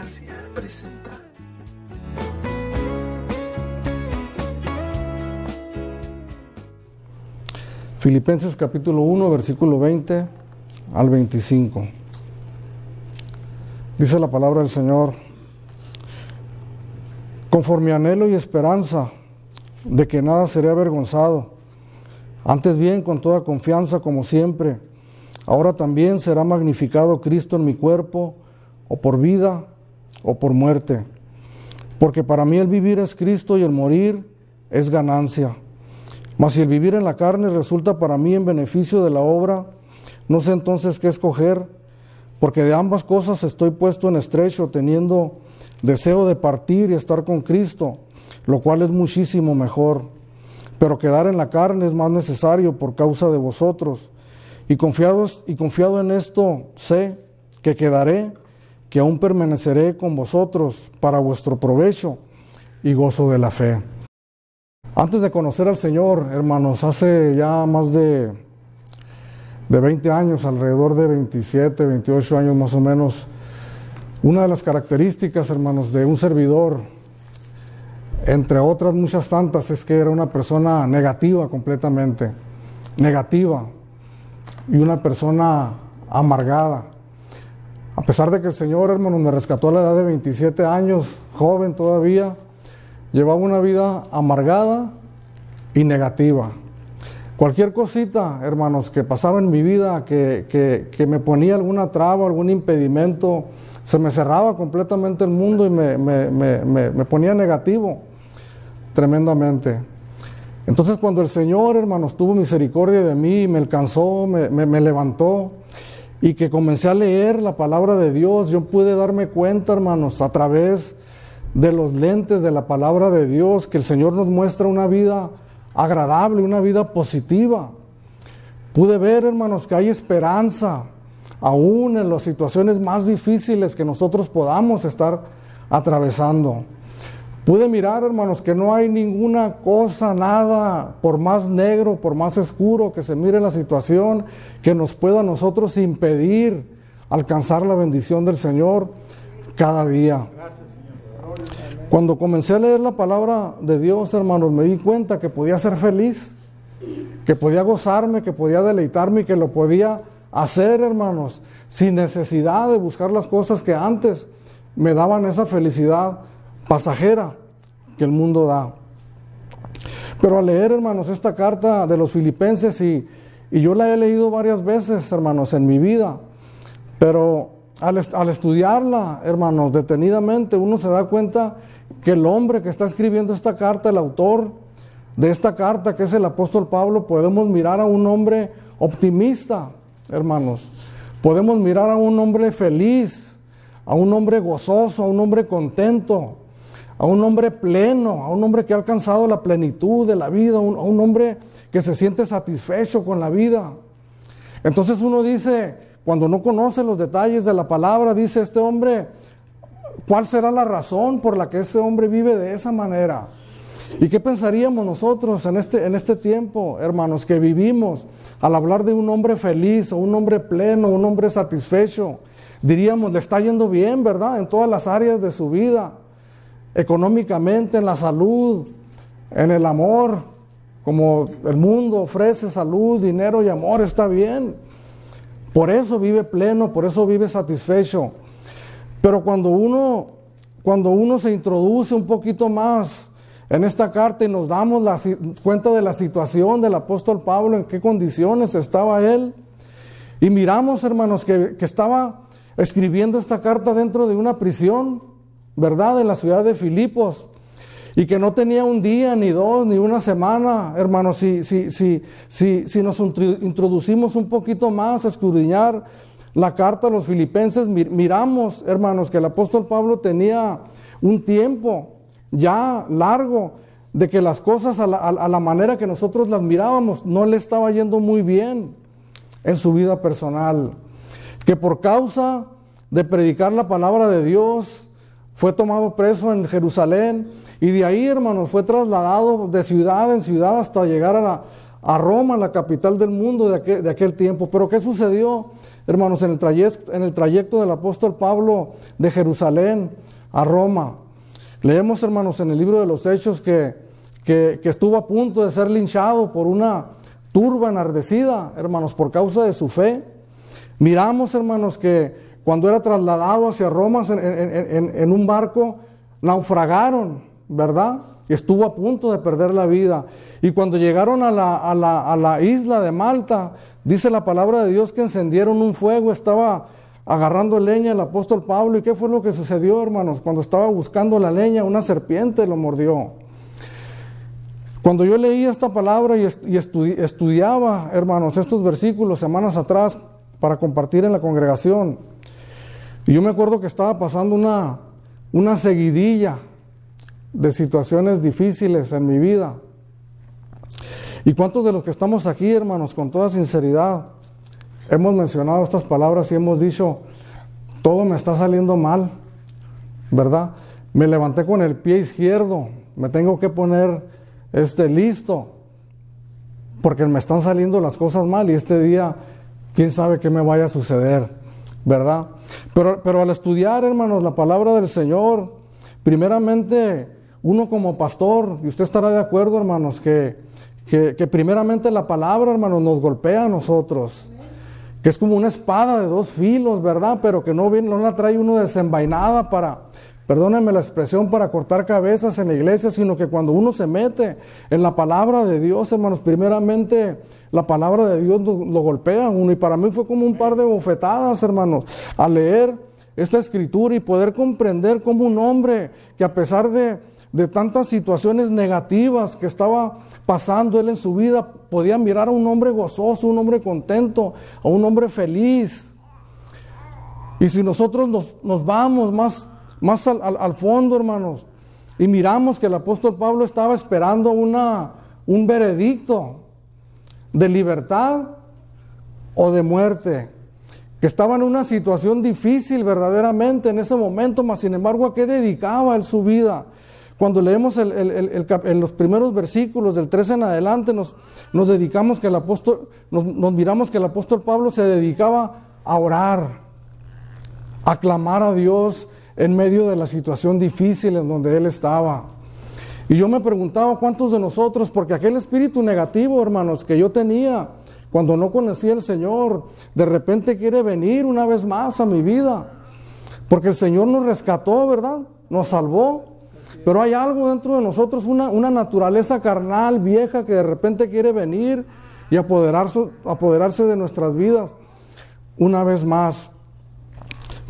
Gracia presenta. Filipenses capítulo 1, versículo 20 al 25. Dice la palabra del Señor: conforme anhelo y esperanza de que nada seré avergonzado, antes bien con toda confianza como siempre, ahora también será magnificado Cristo en mi cuerpo, o por vida o por muerte. Porque para mí el vivir es Cristo y el morir es ganancia. Mas si el vivir en la carne resulta para mí en beneficio de la obra, no sé entonces qué escoger, porque de ambas cosas estoy puesto en estrecho, teniendo deseo de partir y estar con Cristo, lo cual es muchísimo mejor. Pero quedar en la carne es más necesario por causa de vosotros. Y confiado en esto, sé que quedaré, que aún permaneceré con vosotros para vuestro provecho y gozo de la fe. Antes de conocer al Señor, hermanos, hace ya más de 20 años, alrededor de 27, 28 años más o menos, una de las características, hermanos, de un servidor, entre otras muchas tantas, es que era una persona negativa completamente, negativa, y una persona amargada. A pesar de que el Señor, hermanos, me rescató a la edad de 27 años, joven todavía, llevaba una vida amargada y negativa. Cualquier cosita, hermanos, que pasaba en mi vida, que me ponía alguna traba, algún impedimento, se me cerraba completamente el mundo y me ponía negativo tremendamente. Entonces, cuando el Señor, hermanos, tuvo misericordia de mí, me alcanzó, me levantó, y que comencé a leer la palabra de Dios, yo pude darme cuenta, hermanos, a través de los lentes de la palabra de Dios, que el Señor nos muestra una vida agradable, una vida positiva. Pude ver, hermanos, que hay esperanza, aún en las situaciones más difíciles que nosotros podamos estar atravesando. Pude mirar, hermanos, que no hay ninguna cosa, nada, por más negro, por más oscuro que se mire la situación, que nos pueda a nosotros impedir alcanzar la bendición del Señor cada día. Cuando comencé a leer la palabra de Dios, hermanos, me di cuenta que podía ser feliz, que podía gozarme, que podía deleitarme y que lo podía hacer, hermanos, sin necesidad de buscar las cosas que antes me daban esa felicidad pasajera que el mundo da. Pero al leer, hermanos, esta carta de los Filipenses, y yo la he leído varias veces, hermanos, en mi vida, pero al estudiarla, hermanos, detenidamente, uno se da cuenta que el hombre que está escribiendo esta carta, el autor de esta carta, que es el apóstol Pablo, podemos mirar a un hombre optimista, hermanos. Podemos mirar a un hombre feliz, a un hombre gozoso, a un hombre contento, a un hombre pleno, a un hombre que ha alcanzado la plenitud de la vida, a un hombre que se siente satisfecho con la vida. Entonces uno dice, cuando no conoce los detalles de la palabra, dice este hombre, ¿cuál será la razón por la que ese hombre vive de esa manera? ¿Y qué pensaríamos nosotros en este tiempo, hermanos, que vivimos al hablar de un hombre feliz, o un hombre pleno, un hombre satisfecho? Diríamos, le está yendo bien, ¿verdad? En todas las áreas de su vida, económicamente, en la salud, en el amor, como el mundo ofrece salud, dinero y amor, está bien. Por eso vive pleno, por eso vive satisfecho. Pero cuando uno se introduce un poquito más en esta carta y nos damos cuenta de la situación del apóstol Pablo, en qué condiciones estaba él, y miramos, hermanos, que estaba escribiendo esta carta dentro de una prisión, ¿verdad?, en la ciudad de Filipos, y que no tenía un día, ni dos, ni una semana, hermanos. Si nos introducimos un poquito más a escudriñar la carta a los Filipenses, miramos, hermanos, que el apóstol Pablo tenía un tiempo ya largo de que las cosas a la manera que nosotros las mirábamos no le estaba yendo muy bien en su vida personal, que por causa de predicar la palabra de Dios fue tomado preso en Jerusalén, y de ahí, hermanos, fue trasladado de ciudad en ciudad hasta llegar a Roma, la capital del mundo de aquel tiempo. Pero ¿qué sucedió, hermanos, en el trayecto del apóstol Pablo de Jerusalén a Roma? Leemos, hermanos, en el libro de los Hechos que estuvo a punto de ser linchado por una turba enardecida, hermanos, por causa de su fe. Miramos, hermanos, que cuando era trasladado hacia Roma en un barco, naufragaron, ¿verdad? Y estuvo a punto de perder la vida. Y cuando llegaron a la isla de Malta, dice la palabra de Dios que encendieron un fuego, estaba agarrando leña el apóstol Pablo. ¿Y qué fue lo que sucedió, hermanos? Cuando estaba buscando la leña, una serpiente lo mordió. Cuando yo leía esta palabra y estudiaba, hermanos, estos versículos semanas atrás para compartir en la congregación, y yo me acuerdo que estaba pasando una seguidilla de situaciones difíciles en mi vida. ¿Y cuántos de los que estamos aquí, hermanos, con toda sinceridad, hemos mencionado estas palabras y hemos dicho, todo me está saliendo mal, ¿verdad? Me levanté con el pie izquierdo, me tengo que poner listo, porque me están saliendo las cosas mal y este día, quién sabe qué me vaya a suceder, ¿verdad? Pero al estudiar, hermanos, la palabra del Señor, primeramente, uno como pastor, y usted estará de acuerdo, hermanos, que primeramente la palabra, hermanos, nos golpea a nosotros, que es como una espada de dos filos, ¿verdad? Pero que no la trae uno desenvainada perdónenme la expresión, para cortar cabezas en la iglesia, sino que cuando uno se mete en la palabra de Dios, hermanos, primeramente la palabra de Dios lo golpea a uno. Y para mí fue como un par de bofetadas, hermanos, al leer esta escritura y poder comprender cómo un hombre que a pesar de tantas situaciones negativas que estaba pasando él en su vida, podía mirar a un hombre gozoso, un hombre contento, a un hombre feliz. Y si nosotros nos vamos más al fondo, hermanos, y miramos que el apóstol Pablo estaba esperando un veredicto de libertad o de muerte, que estaba en una situación difícil verdaderamente en ese momento, mas sin embargo, ¿a qué dedicaba él su vida? Cuando leemos en los primeros versículos del 13 en adelante, nos miramos que el apóstol Pablo se dedicaba a orar, a clamar a Dios en medio de la situación difícil en donde él estaba. Y yo me preguntaba cuántos de nosotros, porque aquel espíritu negativo, hermanos, que yo tenía cuando no conocía al Señor, de repente quiere venir una vez más a mi vida, porque el Señor nos rescató, ¿verdad? Nos salvó, pero hay algo dentro de nosotros, una naturaleza carnal, vieja, que de repente quiere venir y apoderarse de nuestras vidas una vez más.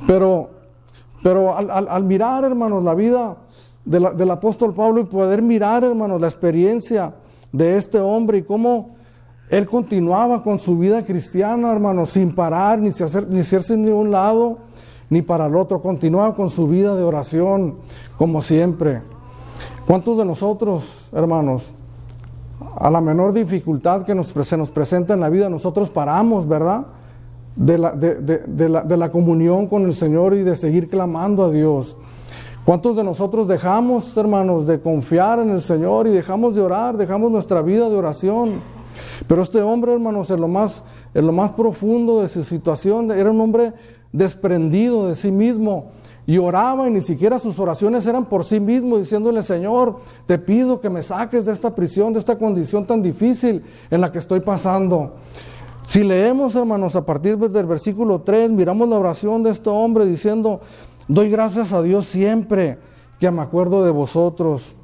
Pero al mirar, hermanos, la vida del apóstol Pablo y poder mirar, hermanos, la experiencia de este hombre y cómo él continuaba con su vida cristiana, hermanos, sin parar, ni hacerse ni a un lado ni para el otro, continuaba con su vida de oración, como siempre. ¿Cuántos de nosotros, hermanos, a la menor dificultad que se nos presenta en la vida, nosotros paramos, ¿verdad?, de la comunión con el Señor y de seguir clamando a Dios? ¿Cuántos de nosotros dejamos, hermanos, de confiar en el Señor y dejamos de orar, dejamos nuestra vida de oración? Pero este hombre, hermanos, en lo más profundo de su situación, era un hombre desprendido de sí mismo y oraba, y ni siquiera sus oraciones eran por sí mismo, diciéndole: Señor, te pido que me saques de esta prisión, de esta condición tan difícil en la que estoy pasando. Si leemos, hermanos, a partir del versículo 3, miramos la oración de este hombre diciendo: doy gracias a Dios siempre que me acuerdo de vosotros,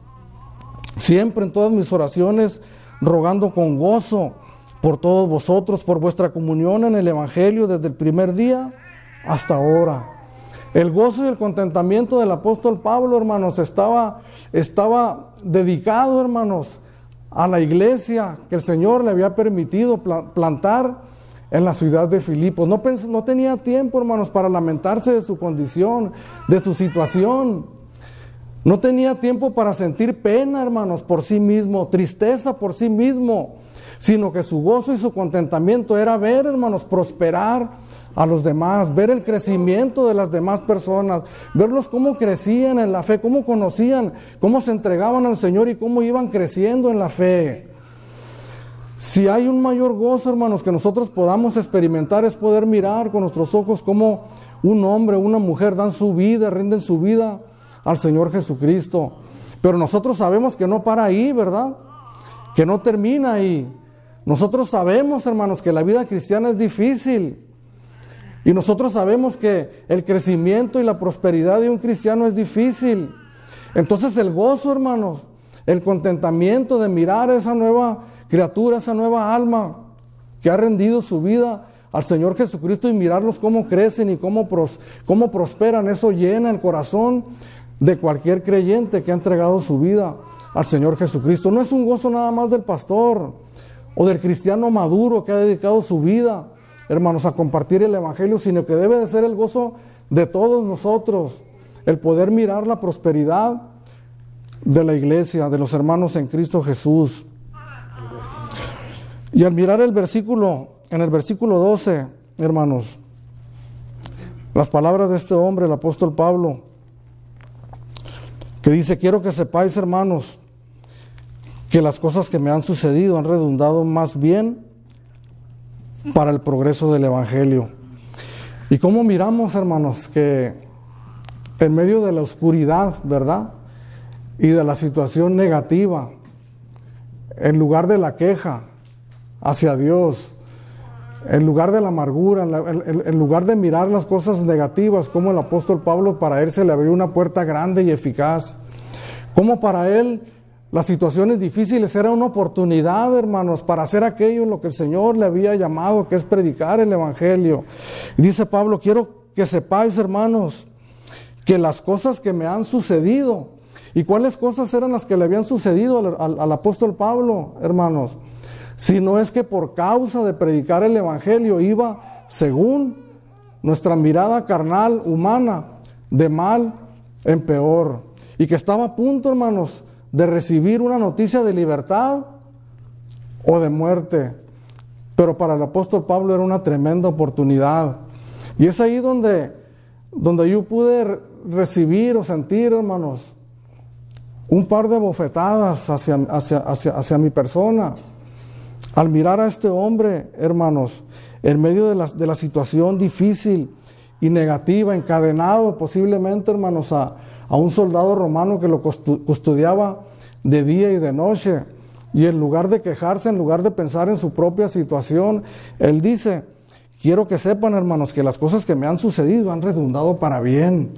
siempre en todas mis oraciones, rogando con gozo por todos vosotros, por vuestra comunión en el Evangelio desde el primer día hasta ahora. El gozo y el contentamiento del apóstol Pablo, hermanos, estaba dedicado, hermanos, a la iglesia que el Señor le había permitido plantar en la ciudad de Filipos. No tenía tiempo, hermanos, para lamentarse de su condición, de su situación. No tenía tiempo para sentir pena, hermanos, por sí mismo, tristeza por sí mismo, sino que su gozo y su contentamiento era ver, hermanos, prosperar a los demás, ver el crecimiento de las demás personas, verlos cómo crecían en la fe, cómo conocían, cómo se entregaban al Señor y cómo iban creciendo en la fe. Si hay un mayor gozo, hermanos, que nosotros podamos experimentar, es poder mirar con nuestros ojos cómo un hombre o una mujer dan su vida, rinden su vida al Señor Jesucristo. Pero nosotros sabemos que no para ahí, ¿verdad? Que no termina ahí. Nosotros sabemos, hermanos, que la vida cristiana es difícil. Y nosotros sabemos que el crecimiento y la prosperidad de un cristiano es difícil. Entonces el gozo, hermanos, el contentamiento de mirar a esa nueva criatura, esa nueva alma que ha rendido su vida al Señor Jesucristo y mirarlos cómo crecen y cómo prosperan, eso llena el corazón de cualquier creyente que ha entregado su vida al Señor Jesucristo. No es un gozo nada más del pastor o del cristiano maduro que ha dedicado su vida, hermanos, a compartir el Evangelio, sino que debe de ser el gozo de todos nosotros, el poder mirar la prosperidad de la iglesia, de los hermanos en Cristo Jesús. Y al mirar en el versículo 12, hermanos, las palabras de este hombre, el apóstol Pablo, que dice: quiero que sepáis, hermanos, que las cosas que me han sucedido han redundado más bien para el progreso del Evangelio. Y cómo miramos, hermanos, que en medio de la oscuridad, ¿verdad?, y de la situación negativa, en lugar de la queja hacia Dios, en lugar de la amargura, en lugar de mirar las cosas negativas, como el apóstol Pablo, para él se le abrió una puerta grande y eficaz. Como para él las situaciones difíciles eran una oportunidad, hermanos, para hacer aquello en lo que el Señor le había llamado, que es predicar el Evangelio. Y dice Pablo: quiero que sepáis, hermanos, que las cosas que me han sucedido. ¿Y cuáles cosas eran las que le habían sucedido al apóstol Pablo, hermanos? Si no es que por causa de predicar el Evangelio iba, según nuestra mirada carnal, humana, de mal en peor. Y que estaba a punto, hermanos, de recibir una noticia de libertad o de muerte. Pero para el apóstol Pablo era una tremenda oportunidad. Y es ahí donde yo pude recibir o sentir, hermanos, un par de bofetadas hacia mi persona. Al mirar a este hombre, hermanos, en medio de la situación difícil y negativa, encadenado posiblemente, hermanos, a un soldado romano que lo custodiaba de día y de noche, y en lugar de quejarse, en lugar de pensar en su propia situación, él dice: quiero que sepan, hermanos, que las cosas que me han sucedido han redundado para bien.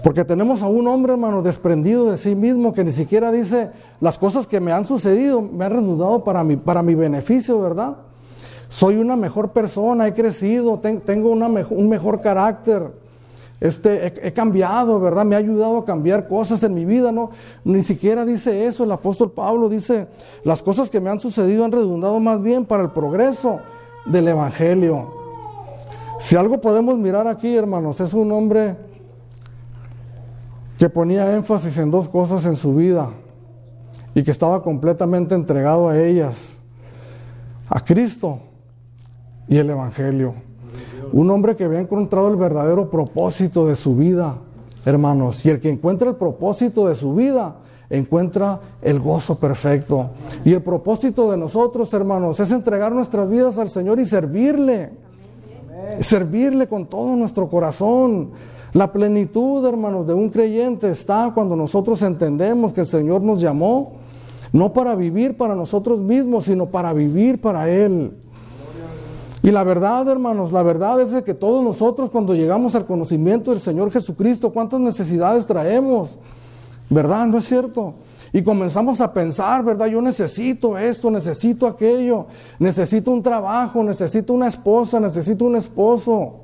Porque tenemos a un hombre, hermano, desprendido de sí mismo, que ni siquiera dice: las cosas que me han sucedido me han redundado para mi beneficio, ¿verdad? Soy una mejor persona, he crecido, tengo un mejor carácter, he cambiado, ¿verdad? Me ha ayudado a cambiar cosas en mi vida, ¿no? Ni siquiera dice eso. El apóstol Pablo dice: las cosas que me han sucedido han redundado más bien para el progreso del Evangelio. Si algo podemos mirar aquí, hermanos, es un hombre que ponía énfasis en dos cosas en su vida y que estaba completamente entregado a ellas: a Cristo y el Evangelio. Un hombre que había encontrado el verdadero propósito de su vida, hermanos, y el que encuentra el propósito de su vida encuentra el gozo perfecto. Y el propósito de nosotros, hermanos, es entregar nuestras vidas al Señor y servirle con todo nuestro corazón. La plenitud, hermanos, de un creyente está cuando nosotros entendemos que el Señor nos llamó no para vivir para nosotros mismos, sino para vivir para Él. Y la verdad, hermanos, la verdad es de que todos nosotros, cuando llegamos al conocimiento del Señor Jesucristo, ¿cuántas necesidades traemos? ¿Verdad? ¿No es cierto? Y comenzamos a pensar, ¿verdad? Yo necesito esto, necesito aquello, necesito un trabajo, necesito una esposa, necesito un esposo.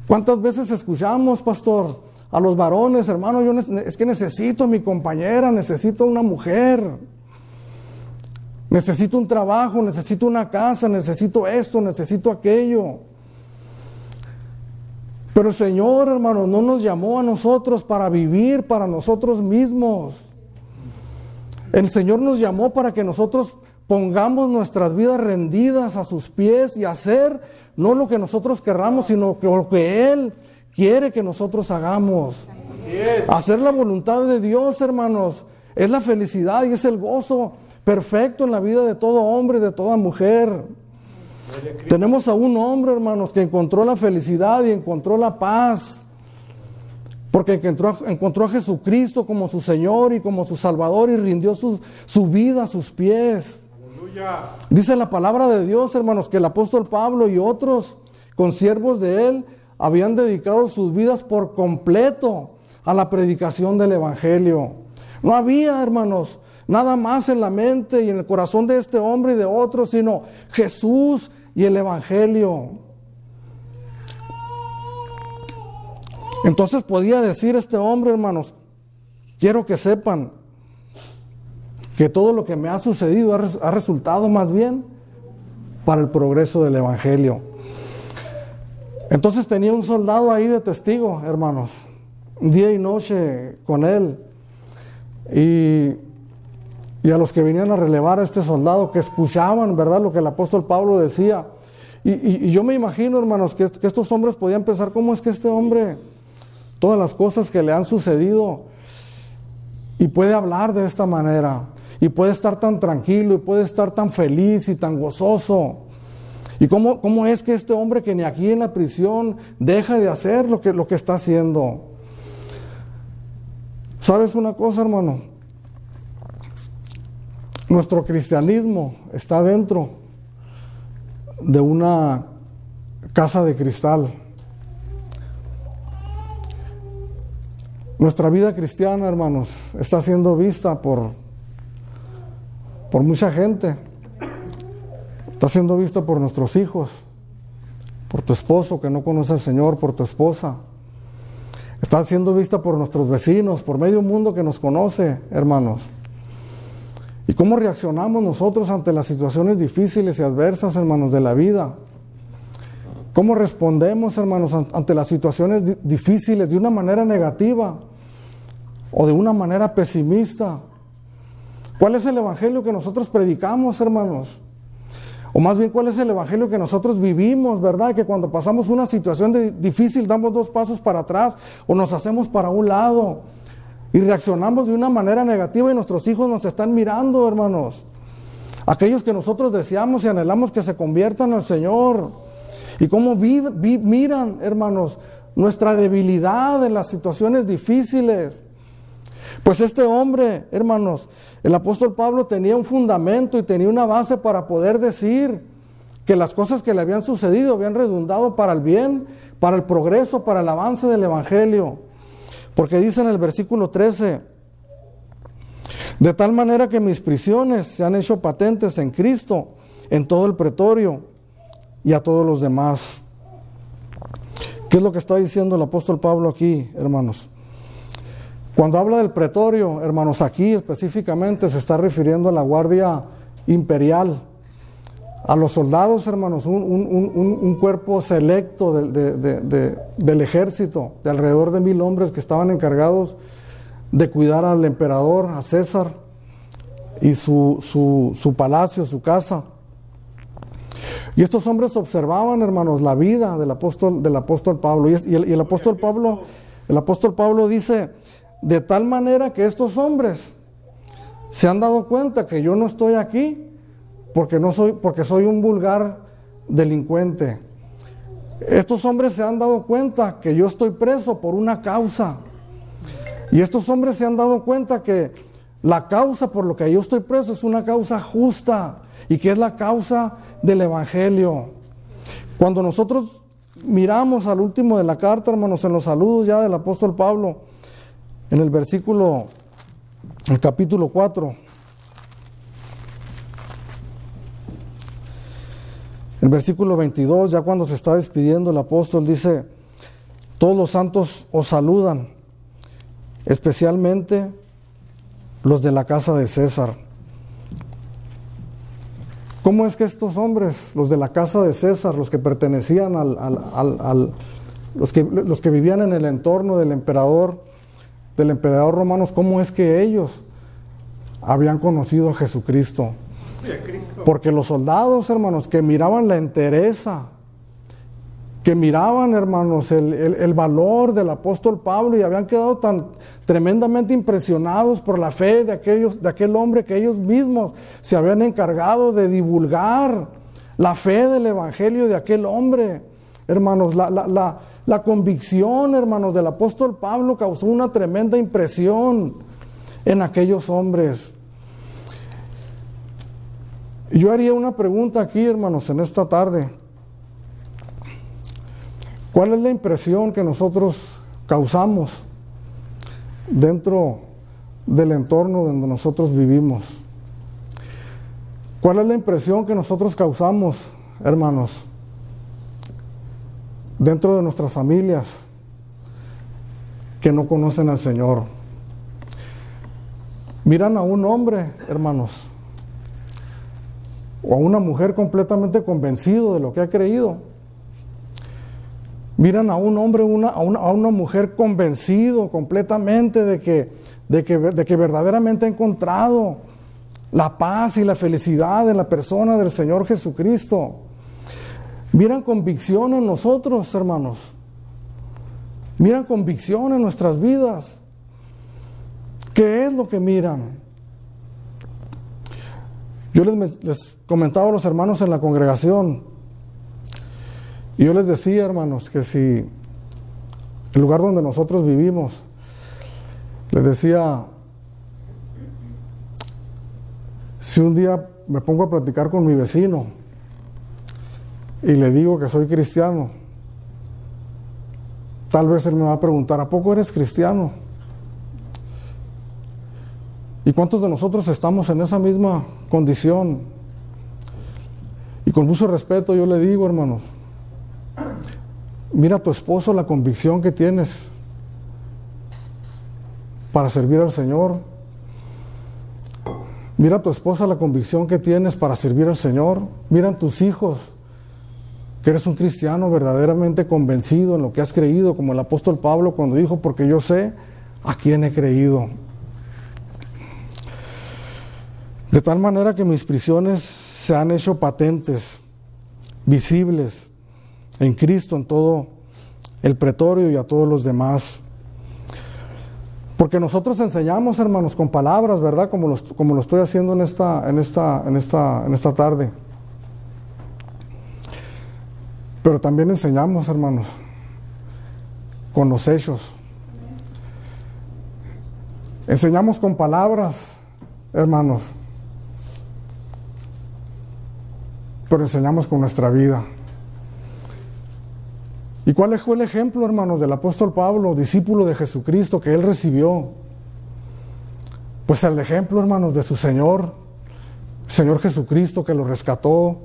¿Cuántas veces escuchamos, pastor, a los varones: hermano, es que necesito a mi compañera, necesito una mujer, necesito un trabajo, necesito una casa, necesito esto, necesito aquello? Pero el Señor, hermano, no nos llamó a nosotros para vivir para nosotros mismos. El Señor nos llamó para que nosotros pongamos nuestras vidas rendidas a sus pies y hacer no lo que nosotros querramos, sino lo que Él quiere que nosotros hagamos. Hacer la voluntad de Dios, hermanos, es la felicidad y es el gozo perfecto en la vida de todo hombre y de toda mujer. Tenemos a un hombre, hermanos, que encontró la felicidad y encontró la paz, porque encontró a Jesucristo como su Señor y como su Salvador y rindió su vida a sus pies. Aleluya. Dice la palabra de Dios, hermanos, que el apóstol Pablo y otros consiervos de él habían dedicado sus vidas por completo a la predicación del Evangelio. No había, hermanos, nada más en la mente y en el corazón de este hombre y de otros, sino Jesús y el Evangelio. Entonces podía decir este hombre, hermanos, quiero que sepan que todo lo que me ha sucedido ha resultado más bien para el progreso del Evangelio. Entonces tenía un soldado ahí de testigo, hermanos, día y noche con él. Y a los que venían a relevar a este soldado, que escuchaban, ¿verdad?, lo que el apóstol Pablo decía. Y yo me imagino, hermanos, que estos hombres podían pensar, ¿cómo es que este hombre, todas las cosas que le han sucedido, y puede hablar de esta manera, y puede estar tan tranquilo, y puede estar tan feliz y tan gozoso? ¿Y cómo es que este hombre, que ni aquí en la prisión deja de hacer lo que está haciendo? ¿Sabes una cosa, hermano? Nuestro cristianismo está dentro de una casa de cristal. Nuestra vida cristiana, hermanos, está siendo vista por mucha gente. Está siendo vista por nuestros hijos, por tu esposo que no conoce al Señor, por tu esposa. Está siendo vista por nuestros vecinos, por medio mundo que nos conoce, hermanos. ¿Y cómo reaccionamos nosotros ante las situaciones difíciles y adversas, hermanos, de la vida? ¿Cómo respondemos, hermanos, ante las situaciones difíciles de una manera negativa o de una manera pesimista? ¿Cuál es el evangelio que nosotros predicamos, hermanos? O más bien, ¿cuál es el evangelio que nosotros vivimos, verdad? Que cuando pasamos una situación difícil damos 2 pasos para atrás o nos hacemos para un lado y reaccionamos de una manera negativa y nuestros hijos nos están mirando, hermanos. Aquellos que nosotros deseamos y anhelamos que se conviertan al Señor. Y cómo miran, hermanos, nuestra debilidad en las situaciones difíciles. Pues este hombre, hermanos, el apóstol Pablo tenía un fundamento y tenía una base para poder decir que las cosas que le habían sucedido habían redundado para el bien, para el progreso, para el avance del Evangelio. Porque dice en el versículo 13, de tal manera que mis prisiones se han hecho patentes en Cristo, en todo el pretorio y a todos los demás. ¿Qué es lo que está diciendo el apóstol Pablo aquí, hermanos? Cuando habla del pretorio, hermanos, aquí específicamente se está refiriendo a la guardia imperial, a los soldados, hermanos, un cuerpo selecto del ejército, de alrededor de 1000 hombres que estaban encargados de cuidar al emperador, a César, y su palacio, su casa. Y estos hombres observaban, hermanos, la vida del apóstol Pablo. Y el apóstol Pablo dice, de tal manera que estos hombres se han dado cuenta que yo no estoy aquí porque soy un vulgar delincuente. Estos hombres se han dado cuenta que yo estoy preso por una causa. Y estos hombres se han dado cuenta que la causa por lo que yo estoy preso es una causa justa y que es la causa del Evangelio. Cuando nosotros miramos al último de la carta, hermanos, en los saludos ya del apóstol Pablo, en el capítulo 4, el versículo 22, ya cuando se está despidiendo el apóstol, dice, todos los santos os saludan, especialmente los de la casa de César. ¿Cómo es que estos hombres, los de la casa de César, los que pertenecían los que vivían en el entorno del emperador romano, cómo es que ellos habían conocido a Jesucristo? Porque los soldados, hermanos, que miraban la entereza, que miraban, hermanos, el valor del apóstol Pablo y habían quedado tan tremendamente impresionados por la fe de aquel hombre, que ellos mismos se habían encargado de divulgar la fe del evangelio de aquel hombre. Hermanos, la convicción, hermanos, del apóstol Pablo causó una tremenda impresión en aquellos hombres. Yo haría una pregunta aquí, hermanos, en esta tarde. ¿Cuál es la impresión que nosotros causamos dentro del entorno donde nosotros vivimos? ¿Cuál es la impresión que nosotros causamos, hermanos, dentro de nuestras familias que no conocen al Señor? Miran a un hombre, hermanos, o a una mujer completamente convencido de lo que ha creído. Miran a un hombre, a una mujer convencido completamente de que verdaderamente ha encontrado la paz y la felicidad en la persona del Señor Jesucristo. Miran convicción en nosotros, hermanos. Miran convicción en nuestras vidas. ¿Qué es lo que miran? Yo les comentaba a los hermanos en la congregación, y yo les decía, hermanos, que si el lugar donde nosotros vivimos, les decía, si un día me pongo a platicar con mi vecino y le digo que soy cristiano, tal vez él me va a preguntar, ¿a poco eres cristiano? ¿Y cuántos de nosotros estamos en esa misma condición? Y con mucho respeto yo le digo, hermanos, mira a tu esposo la convicción que tienes para servir al Señor. Mira a tu esposa la convicción que tienes para servir al Señor. Mira a tus hijos que eres un cristiano verdaderamente convencido en lo que has creído, como el apóstol Pablo cuando dijo, porque yo sé a quién he creído. De tal manera que mis prisiones se han hecho patentes, visibles en Cristo, en todo el pretorio y a todos los demás. Porque nosotros enseñamos, hermanos, con palabras, ¿verdad? Como lo estoy haciendo en esta tarde. Pero también enseñamos, hermanos, con los hechos. Enseñamos con palabras, hermanos, pero enseñamos con nuestra vida. ¿Y cuál fue el ejemplo, hermanos, del apóstol Pablo, discípulo de Jesucristo, que él recibió? Pues el ejemplo, hermanos, de su Señor Jesucristo, que lo rescató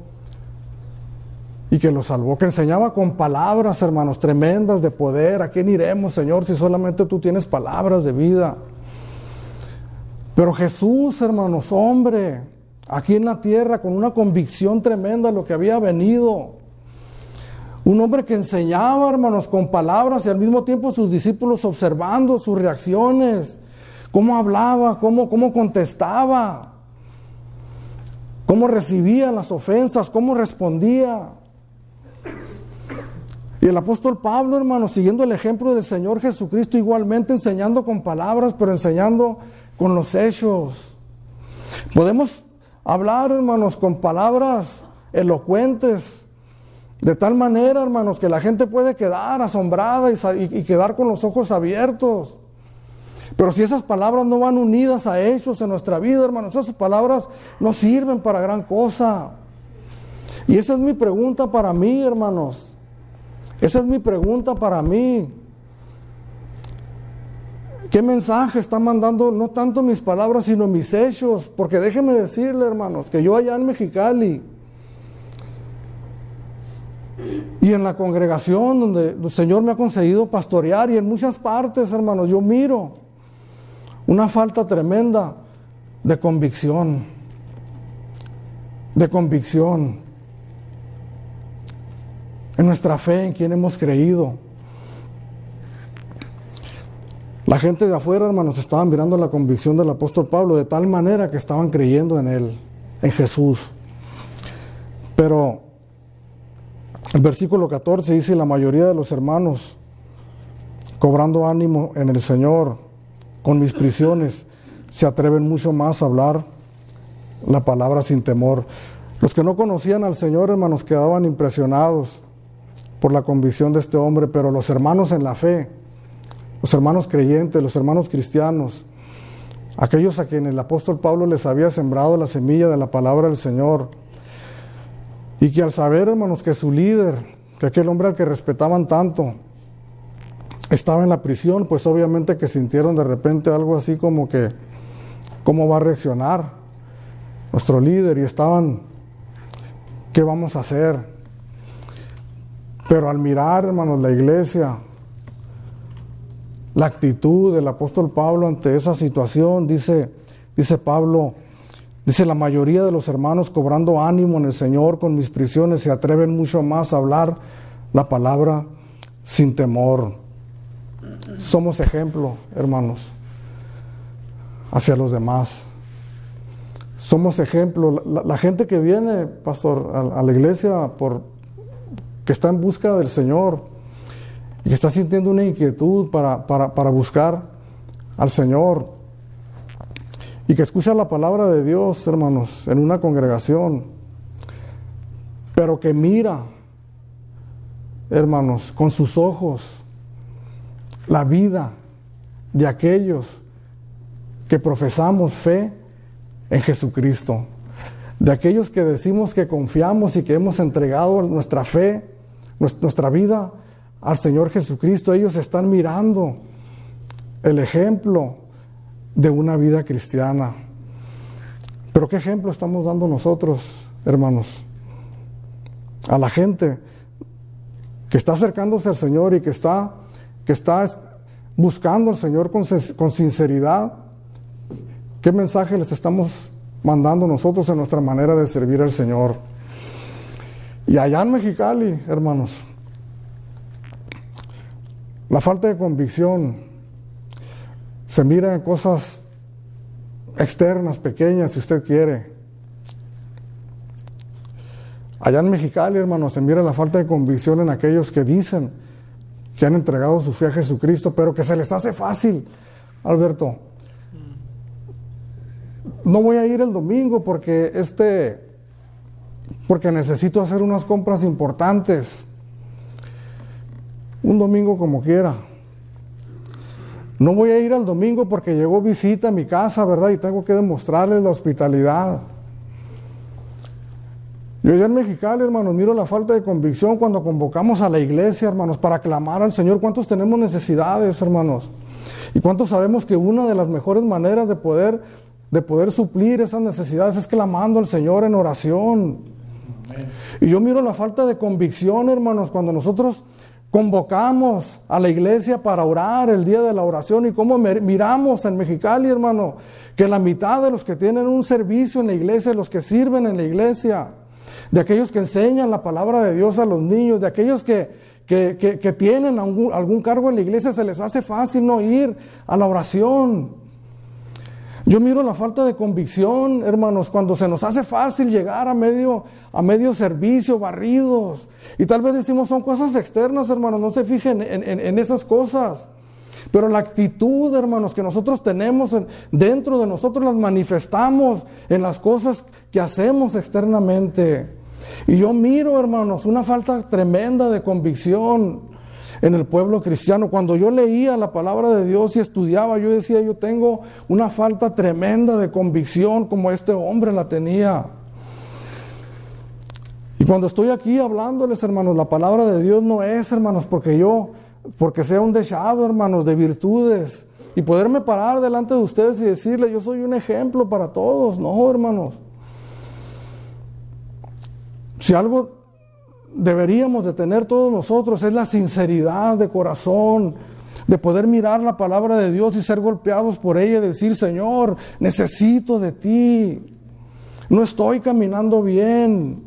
y que lo salvó, que enseñaba con palabras, hermanos, tremendas de poder. ¿A quién iremos, Señor, si solamente tú tienes palabras de vida? Pero Jesús, hermanos, hombre, aquí en la tierra, con una convicción tremenda de lo que había venido. Un hombre que enseñaba, hermanos, con palabras y al mismo tiempo sus discípulos observando sus reacciones, cómo hablaba, cómo contestaba, cómo recibía las ofensas, cómo respondía. Y el apóstol Pablo, hermanos, siguiendo el ejemplo del Señor Jesucristo, igualmente enseñando con palabras, pero enseñando con los hechos. Podemos hablar, hermanos, con palabras elocuentes, de tal manera, hermanos, que la gente puede quedar asombrada y quedar con los ojos abiertos. Pero si esas palabras no van unidas a hechos en nuestra vida, hermanos, esas palabras no sirven para gran cosa. Y esa es mi pregunta para mí, hermanos. Esa es mi pregunta para mí. ¿Qué mensaje está mandando? No tanto mis palabras, sino mis hechos. Porque déjenme decirle, hermanos, que yo allá en Mexicali y en la congregación donde el Señor me ha concedido pastorear y en muchas partes, hermanos, yo miro una falta tremenda de convicción. En nuestra fe, en quien hemos creído. La gente de afuera, hermanos, estaban mirando la convicción del apóstol Pablo de tal manera que estaban creyendo en él, en Jesús. Pero El versículo 14 dice: la mayoría de los hermanos, cobrando ánimo en el Señor, con mis prisiones, se atreven mucho más a hablar la palabra sin temor. Los que no conocían al Señor, hermanos, quedaban impresionados por la convicción de este hombre, pero los hermanos en la fe, los hermanos creyentes, los hermanos cristianos, aquellos a quienes el apóstol Pablo les había sembrado la semilla de la palabra del Señor, y que al saber, hermanos, que su líder, que aquel hombre al que respetaban tanto, estaba en la prisión, pues obviamente que sintieron de repente algo así como que, ¿cómo va a reaccionar nuestro líder? Y estaban, ¿qué vamos a hacer? Pero al mirar, hermanos, la iglesia, la actitud del apóstol Pablo ante esa situación, dice Pablo, dice: la mayoría de los hermanos, cobrando ánimo en el Señor con mis prisiones, se atreven mucho más a hablar la palabra sin temor. Somos ejemplo, hermanos, hacia los demás. Somos ejemplo. La gente que viene, pastor, a la iglesia, que está en busca del Señor y que está sintiendo una inquietud para buscar al Señor, y que escucha la palabra de Dios, hermanos, en una congregación, pero que mira, hermanos, con sus ojos la vida de aquellos que profesamos fe en Jesucristo, de aquellos que decimos que confiamos y que hemos entregado nuestra fe, nuestra vida al Señor Jesucristo. Ellos están mirando el ejemplo de una vida cristiana. Pero ¿qué ejemplo estamos dando nosotros, hermanos? A la gente que está acercándose al Señor y que está buscando al Señor con sinceridad. ¿Qué mensaje les estamos mandando nosotros en nuestra manera de servir al Señor? Y allá en Mexicali, hermanos, la falta de convicción se mira en cosas externas, pequeñas, si usted quiere. Allá en Mexicali, hermanos, se mira la falta de convicción en aquellos que dicen que han entregado su fe a Jesucristo, pero que se les hace fácil, Alberto. No voy a ir el domingo porque necesito hacer unas compras importantes. Un domingo como quiera. No voy a ir al domingo porque llegó visita a mi casa, ¿verdad? Y tengo que demostrarles la hospitalidad. Yo allá en Mexicali, hermanos, miro la falta de convicción cuando convocamos a la iglesia, hermanos, para clamar al Señor. ¿Cuántos tenemos necesidades, hermanos? ¿Y cuántos sabemos que una de las mejores maneras de poder suplir esas necesidades es clamando al Señor en oración? Amén. Y yo miro la falta de convicción, hermanos, cuando nosotros convocamos a la iglesia para orar el día de la oración, y cómo miramos en Mexicali, hermano, que la mitad de los que tienen un servicio en la iglesia, los que sirven en la iglesia, de aquellos que enseñan la palabra de Dios a los niños, de aquellos que tienen algún cargo en la iglesia, se les hace fácil no ir a la oración. Yo miro la falta de convicción, hermanos, cuando se nos hace fácil llegar a medio servicio, barridos. Y tal vez decimos, son cosas externas, hermanos, no se fijen en esas cosas. Pero la actitud, hermanos, que nosotros tenemos dentro de nosotros, las manifestamos en las cosas que hacemos externamente. Y yo miro, hermanos, una falta tremenda de convicción en el pueblo cristiano. Cuando yo leía la palabra de Dios y estudiaba, yo decía, yo tengo una falta tremenda de convicción como este hombre la tenía. Y cuando estoy aquí hablándoles, hermanos, la palabra de Dios no es, hermanos, porque sea un dechado, hermanos, de virtudes y poderme parar delante de ustedes y decirles, yo soy un ejemplo para todos. No, hermanos. Si algo deberíamos de tener todos nosotros es la sinceridad de corazón, de poder mirar la palabra de Dios y ser golpeados por ella y decir, Señor, necesito de ti, no estoy caminando bien.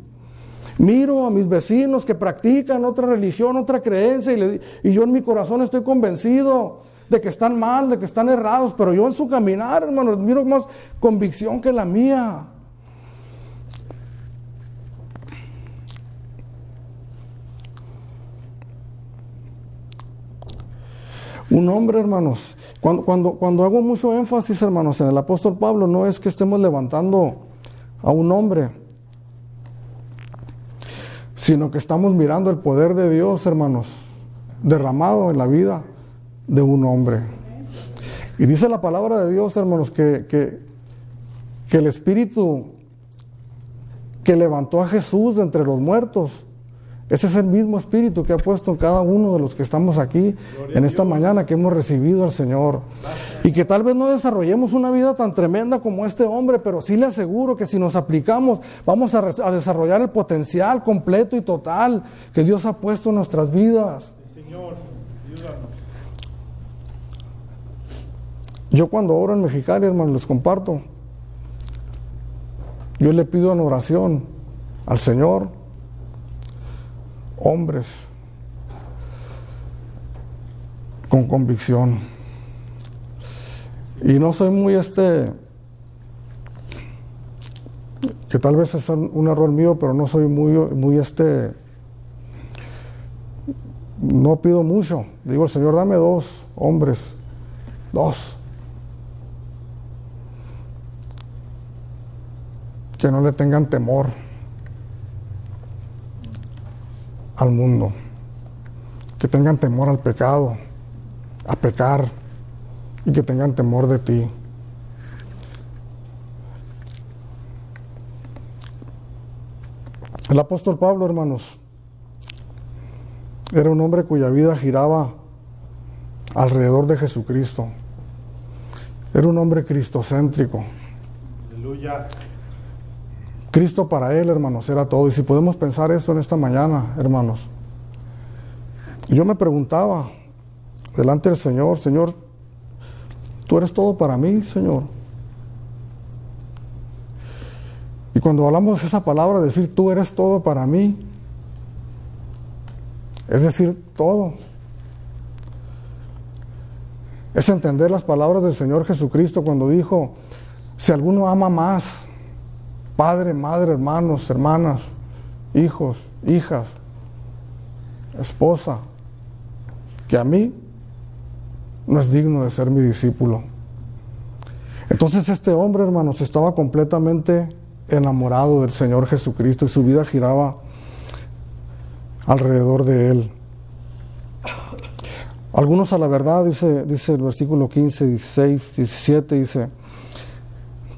Miro a mis vecinos que practican otra religión, otra creencia, y yo en mi corazón estoy convencido de que están mal, de que están errados, pero yo en su caminar, hermanos, miro más convicción que la mía. Un hombre, hermanos. Cuando hago mucho énfasis, hermanos, en el apóstol Pablo, no es que estemos levantando a un hombre, sino que estamos mirando el poder de Dios, hermanos, derramado en la vida de un hombre. Y dice la palabra de Dios, hermanos, que el Espíritu que levantó a Jesús de entre los muertos, ese es el mismo Espíritu que ha puesto en cada uno de los que estamos aquí en esta mañana, que hemos recibido al Señor. Y que tal vez no desarrollemos una vida tan tremenda como este hombre, pero sí le aseguro que si nos aplicamos, vamos a desarrollar el potencial completo y total que Dios ha puesto en nuestras vidas. Señor, ayúdanos. Yo cuando oro en Mexicali, hermanos, les comparto, yo le pido en oración al Señor hombres con convicción. Y no soy muy que tal vez es un error mío, pero no soy muy no pido mucho. Digo, el Señor, dame 2 hombres, 2, que no le tengan temor al mundo, que tengan temor al pecado, a pecar, y que tengan temor de ti. El apóstol Pablo, hermanos, era un hombre cuya vida giraba alrededor de Jesucristo. Era un hombre cristocéntrico. Aleluya. Cristo para él, hermanos, era todo. Y si podemos pensar eso en esta mañana, hermanos. Yo me preguntaba delante del Señor, Señor, tú eres todo para mí, Señor. Y cuando hablamos esa palabra, decir tú eres todo para mí, es decir, todo. Es entender las palabras del Señor Jesucristo cuando dijo, si alguno ama más, padre, madre, hermanos, hermanas, hijos, hijas, esposa, que a mí, no es digno de ser mi discípulo. Entonces este hombre, hermanos, estaba completamente enamorado del Señor Jesucristo y su vida giraba alrededor de él. Algunos a la verdad, dice el versículo 15, 16, 17, dice,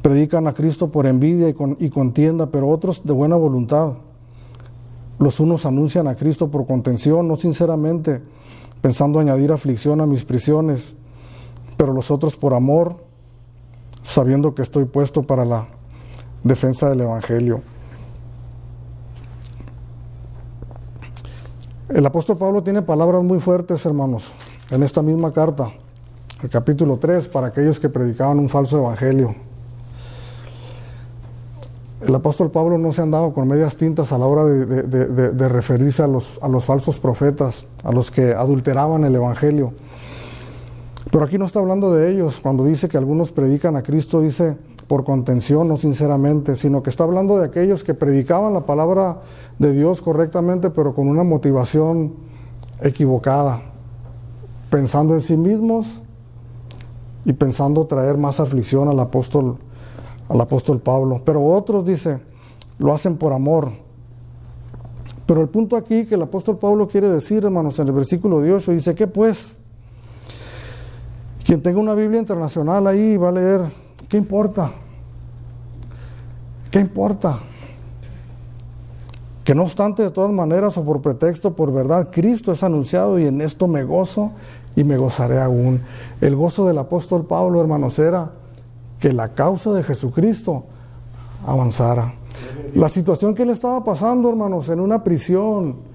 predican a Cristo por envidia y contienda, pero otros de buena voluntad. Los unos anuncian a Cristo por contención, no sinceramente, pensando añadir aflicción a mis prisiones, pero los otros por amor, sabiendo que estoy puesto para la defensa del Evangelio. El apóstol Pablo tiene palabras muy fuertes, hermanos, en esta misma carta, el capítulo 3, para aquellos que predicaban un falso evangelio. El apóstol Pablo no se andaba con medias tintas a la hora de referirse a los falsos profetas, a los que adulteraban el evangelio. Pero aquí no está hablando de ellos. Cuando dice que algunos predican a Cristo, dice por contención, no sinceramente, sino que está hablando de aquellos que predicaban la palabra de Dios correctamente, pero con una motivación equivocada, pensando en sí mismos y pensando traer más aflicción al apóstol Pablo. Pero otros, dice, lo hacen por amor. Pero el punto aquí que el apóstol Pablo quiere decir, hermanos, en el versículo 18, dice, ¿qué pues? Quien tenga una Biblia internacional ahí va a leer, ¿qué importa? ¿Qué importa? Que no obstante, de todas maneras, o por pretexto, por verdad, Cristo es anunciado y en esto me gozo y me gozaré aún. El gozo del apóstol Pablo, hermanos, era que la causa de Jesucristo avanzara. La situación que él estaba pasando, hermanos, en una prisión,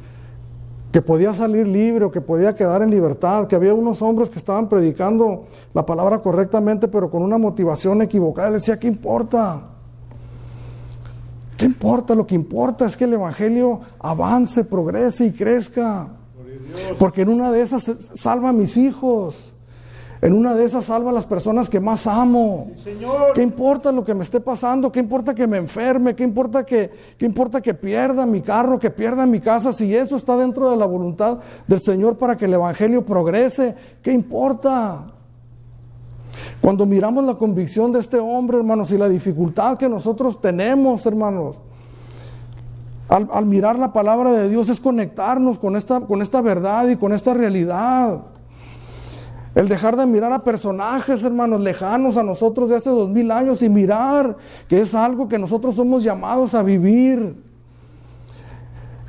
que podía salir libre o que podía quedar en libertad, que había unos hombres que estaban predicando la palabra correctamente, pero con una motivación equivocada. Él decía, ¿qué importa? ¿Qué importa? Lo que importa es que el evangelio avance, progrese y crezca. Porque en una de esas salva a mis hijos. En una de esas salva a las personas que más amo. Sí, Señor. ¿Qué importa lo que me esté pasando? ¿Qué importa que me enferme? ¿Qué importa que pierda mi carro, que pierda mi casa? Si eso está dentro de la voluntad del Señor para que el Evangelio progrese, ¿qué importa? Cuando miramos la convicción de este hombre, hermanos, y la dificultad que nosotros tenemos, hermanos, al mirar la palabra de Dios es conectarnos con esta verdad y con esta realidad. El dejar de mirar a personajes, hermanos, lejanos a nosotros de hace 2000 años y mirar que es algo que nosotros somos llamados a vivir,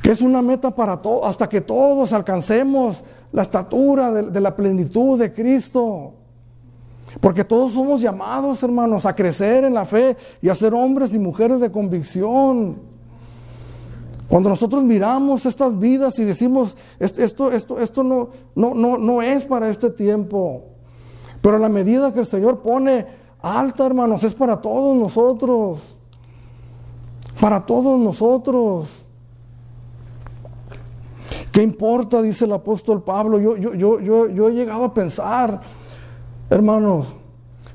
que es una meta para todos, hasta que todos alcancemos la estatura de la plenitud de Cristo. Porque todos somos llamados, hermanos, a crecer en la fe y a ser hombres y mujeres de convicción. Cuando nosotros miramos estas vidas y decimos, esto no es para este tiempo. Pero la medida que el Señor pone alta, hermanos, es para todos nosotros. Para todos nosotros. ¿Qué importa? Dice el apóstol Pablo. Yo he llegado a pensar, hermanos,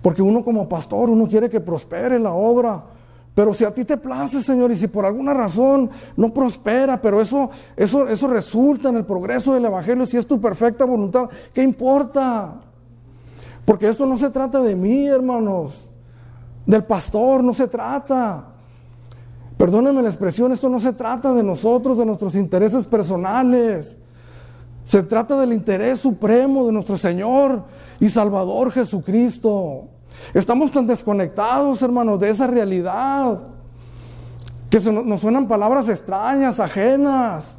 porque uno como pastor, uno quiere que prospere la obra. Pero si a ti te place, Señor, y si por alguna razón no prospera, pero eso resulta en el progreso del Evangelio, si es tu perfecta voluntad, ¿qué importa? Porque esto no se trata de mí, hermanos, del pastor, no se trata. Perdónenme la expresión, esto no se trata de nosotros, de nuestros intereses personales. Se trata del interés supremo de nuestro Señor y Salvador Jesucristo. Estamos tan desconectados, hermanos, de esa realidad, que nos suenan palabras extrañas, ajenas.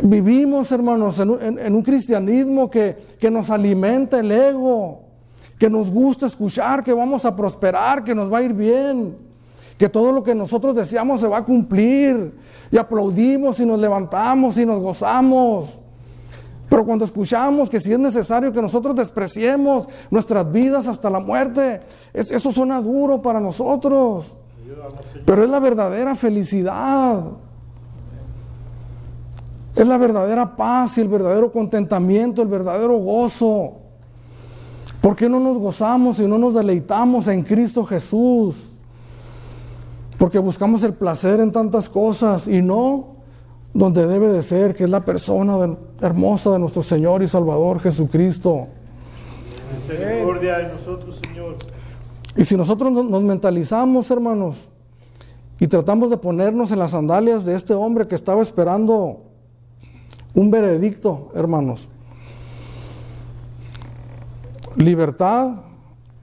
Vivimos, hermanos, en un cristianismo que nos alimenta el ego, que nos gusta escuchar que vamos a prosperar, que nos va a ir bien, que todo lo que nosotros deseamos se va a cumplir, y aplaudimos y nos levantamos y nos gozamos. Pero cuando escuchamos que si es necesario que nosotros despreciemos nuestras vidas hasta la muerte, eso suena duro para nosotros. Pero es la verdadera felicidad. Es la verdadera paz y el verdadero contentamiento, el verdadero gozo. ¿Por qué no nos gozamos y no nos deleitamos en Cristo Jesús? Porque buscamos el placer en tantas cosas y no donde debe de ser, que es la persona hermosa de nuestro Señor y Salvador Jesucristo. Misericordia de nosotros, Señor. Y si nosotros nos mentalizamos, hermanos, y tratamos de ponernos en las sandalias de este hombre que estaba esperando un veredicto, hermanos, libertad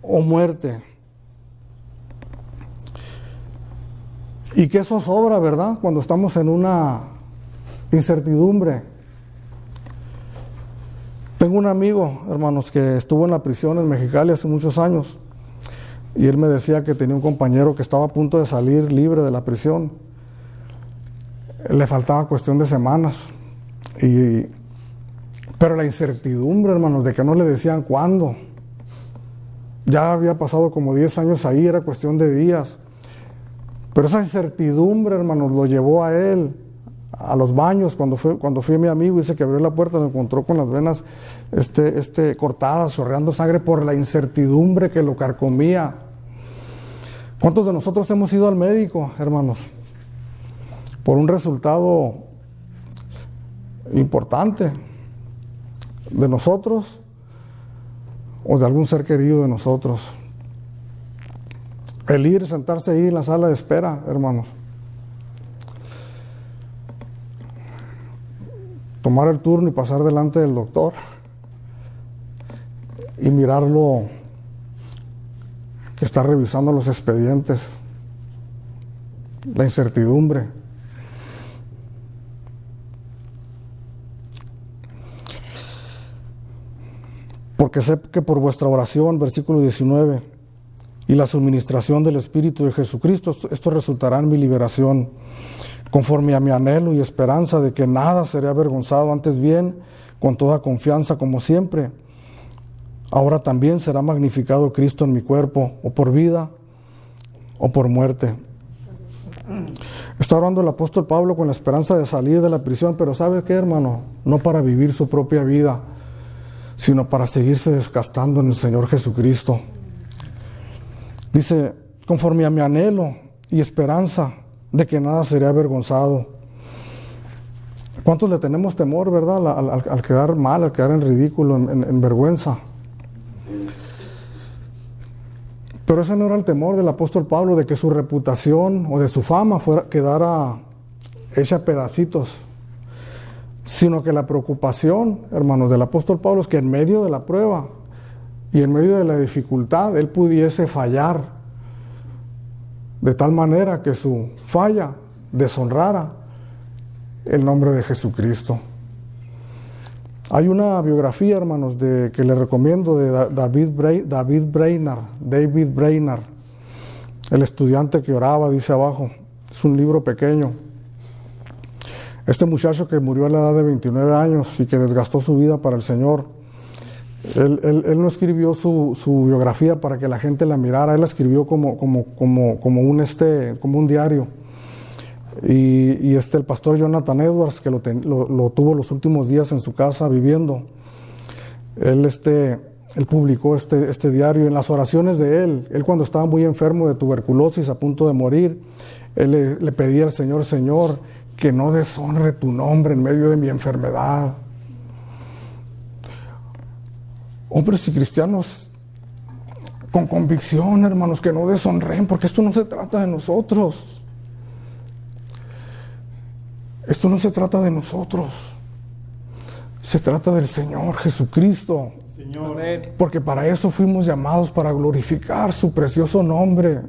o muerte, y que eso sobra, ¿verdad? Cuando estamos en una incertidumbre. Tengo un amigo, hermanos, que estuvo en la prisión en Mexicali hace muchos años, y él me decía que tenía un compañero que estaba a punto de salir libre de la prisión. Le faltaba cuestión de semanas, pero la incertidumbre, hermanos, de que no le decían cuándo. Ya había pasado como 10 años ahí, era cuestión de días. Pero esa incertidumbre, hermanos, lo llevó a él a los baños. Cuando fui mi amigo, dice que abrió la puerta, me encontró con las venas cortadas, chorreando sangre por la incertidumbre que lo carcomía. ¿Cuántos de nosotros hemos ido al médico, hermanos, por un resultado importante de nosotros o de algún ser querido de nosotros? El ir, sentarse ahí en la sala de espera, hermanos, tomar el turno y pasar delante del doctor y mirarlo que está revisando los expedientes, la incertidumbre. Porque sé que por vuestra oración, versículo 19, y la suministración del Espíritu de Jesucristo, esto resultará en mi liberación, conforme a mi anhelo y esperanza de que nada seré avergonzado, antes bien, con toda confianza como siempre. Ahora también será magnificado Cristo en mi cuerpo, o por vida, o por muerte. Está orando el apóstol Pablo con la esperanza de salir de la prisión, pero ¿sabe qué, hermano? No para vivir su propia vida, sino para seguirse desgastando en el Señor Jesucristo. Dice, conforme a mi anhelo y esperanza de que nada seré avergonzado. ¿Cuántos le tenemos temor, verdad? Al quedar mal, al quedar en ridículo, en vergüenza. Pero ese no era el temor del apóstol Pablo, de que su reputación o de su fama quedara hecha a pedacitos, sino que la preocupación, hermanos, del apóstol Pablo es que en medio de la prueba y en medio de la dificultad él pudiese fallar de tal manera que su falla deshonrara el nombre de Jesucristo. Hay una biografía, hermanos, que le recomiendo, de David Brainerd, el estudiante que oraba, dice abajo. Es un libro pequeño. Este muchacho que murió a la edad de 29 años y que desgastó su vida para el Señor, él no escribió su biografía para que la gente la mirara, él la escribió como un diario. Y el pastor Jonathan Edwards, que lo tuvo los últimos días en su casa viviendo, él publicó este diario. En las oraciones de él cuando estaba muy enfermo de tuberculosis, a punto de morir, él le pedía al Señor, Señor, que no deshonre tu nombre en medio de mi enfermedad. Hombres y cristianos con convicción, hermanos, que no deshonren, porque esto no se trata de nosotros. Esto no se trata de nosotros. Se trata del Señor Jesucristo. Señor. Porque para eso fuimos llamados, para glorificar su precioso nombre.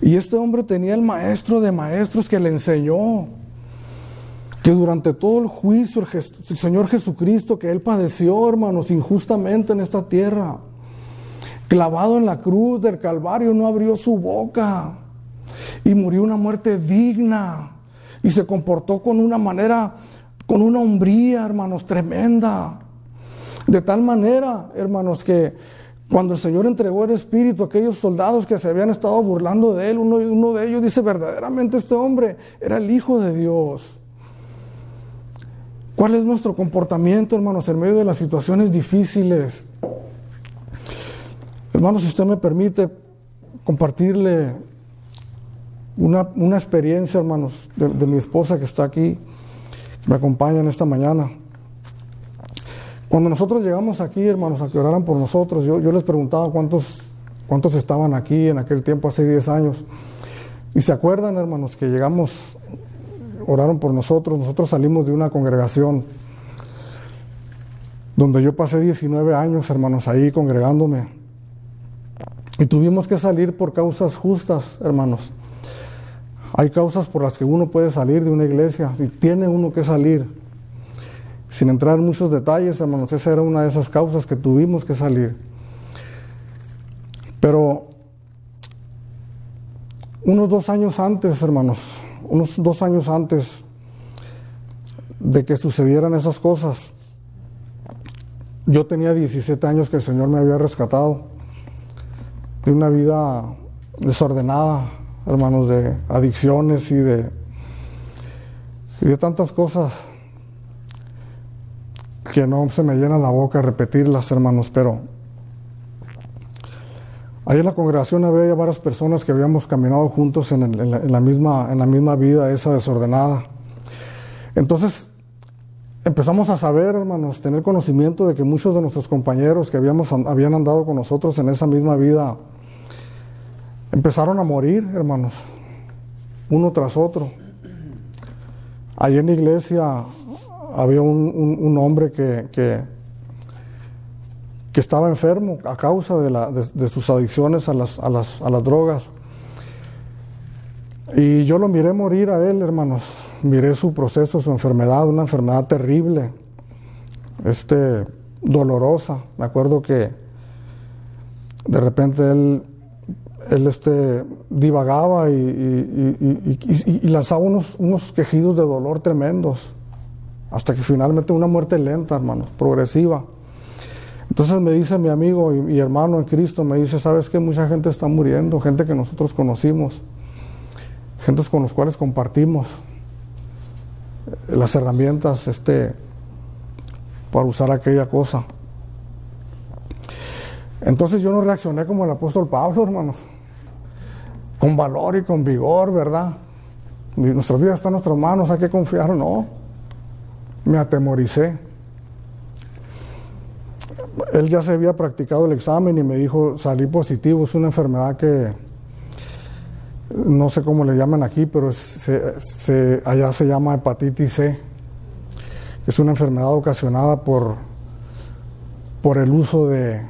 Y este hombre tenía el maestro de maestros que le enseñó que durante todo el juicio el Señor Jesucristo, que Él padeció, hermanos, injustamente en esta tierra, clavado en la cruz del Calvario, no abrió su boca y murió una muerte digna y se comportó con una manera, con una hombría, hermanos, tremenda. De tal manera, hermanos, que cuando el Señor entregó el Espíritu a aquellos soldados que se habían estado burlando de Él, uno de ellos dice, verdaderamente este hombre era el Hijo de Dios. ¿Cuál es nuestro comportamiento, hermanos, en medio de las situaciones difíciles? Hermanos, si usted me permite compartirle una experiencia, hermanos, de mi esposa que está aquí, que me acompaña en esta mañana. Cuando nosotros llegamos aquí, hermanos, a que oraran por nosotros, yo les preguntaba cuántos estaban aquí en aquel tiempo, hace 10 años. Y se acuerdan, hermanos, que llegamos, oraron por nosotros salimos de una congregación donde yo pasé 19 años, hermanos, ahí congregándome. Y tuvimos que salir por causas justas, hermanos. Hay causas por las que uno puede salir de una iglesia y tiene uno que salir. Sin entrar en muchos detalles, hermanos, esa era una de esas causas que tuvimos que salir. Pero unos 2 años antes, hermanos, unos 2 años antes de que sucedieran esas cosas, yo tenía 17 años que el Señor me había rescatado de una vida desordenada, hermanos, de adicciones y de tantas cosas que no se me llena la boca repetirlas, hermanos, pero ahí en la congregación había varias personas que habíamos caminado juntos en la misma vida esa desordenada. Entonces empezamos a saber, hermanos, tener conocimiento de que muchos de nuestros compañeros que habían andado con nosotros en esa misma vida empezaron a morir, hermanos, uno tras otro. Allí en la iglesia había un hombre que estaba enfermo a causa de sus adicciones a las drogas. Y yo lo miré morir a él, hermanos. Miré su proceso, su enfermedad, una enfermedad terrible, dolorosa. Me acuerdo que de repente él divagaba y lanzaba unos quejidos de dolor tremendos, hasta que finalmente una muerte lenta, hermanos, progresiva. Entonces me dice mi amigo y hermano en Cristo, me dice, ¿sabes qué? Mucha gente está muriendo, gente que nosotros conocimos, gentes con los cuales compartimos las herramientas para usar aquella cosa. Entonces yo no reaccioné como el apóstol Pablo, hermanos, con valor y con vigor, ¿verdad? Nuestras vidas están en nuestras manos, hay que confiar. No, me atemoricé. Él ya se había practicado el examen y me dijo, salí positivo. Es una enfermedad que no sé cómo le llaman aquí, pero allá se llama hepatitis C. Es una enfermedad ocasionada por el uso de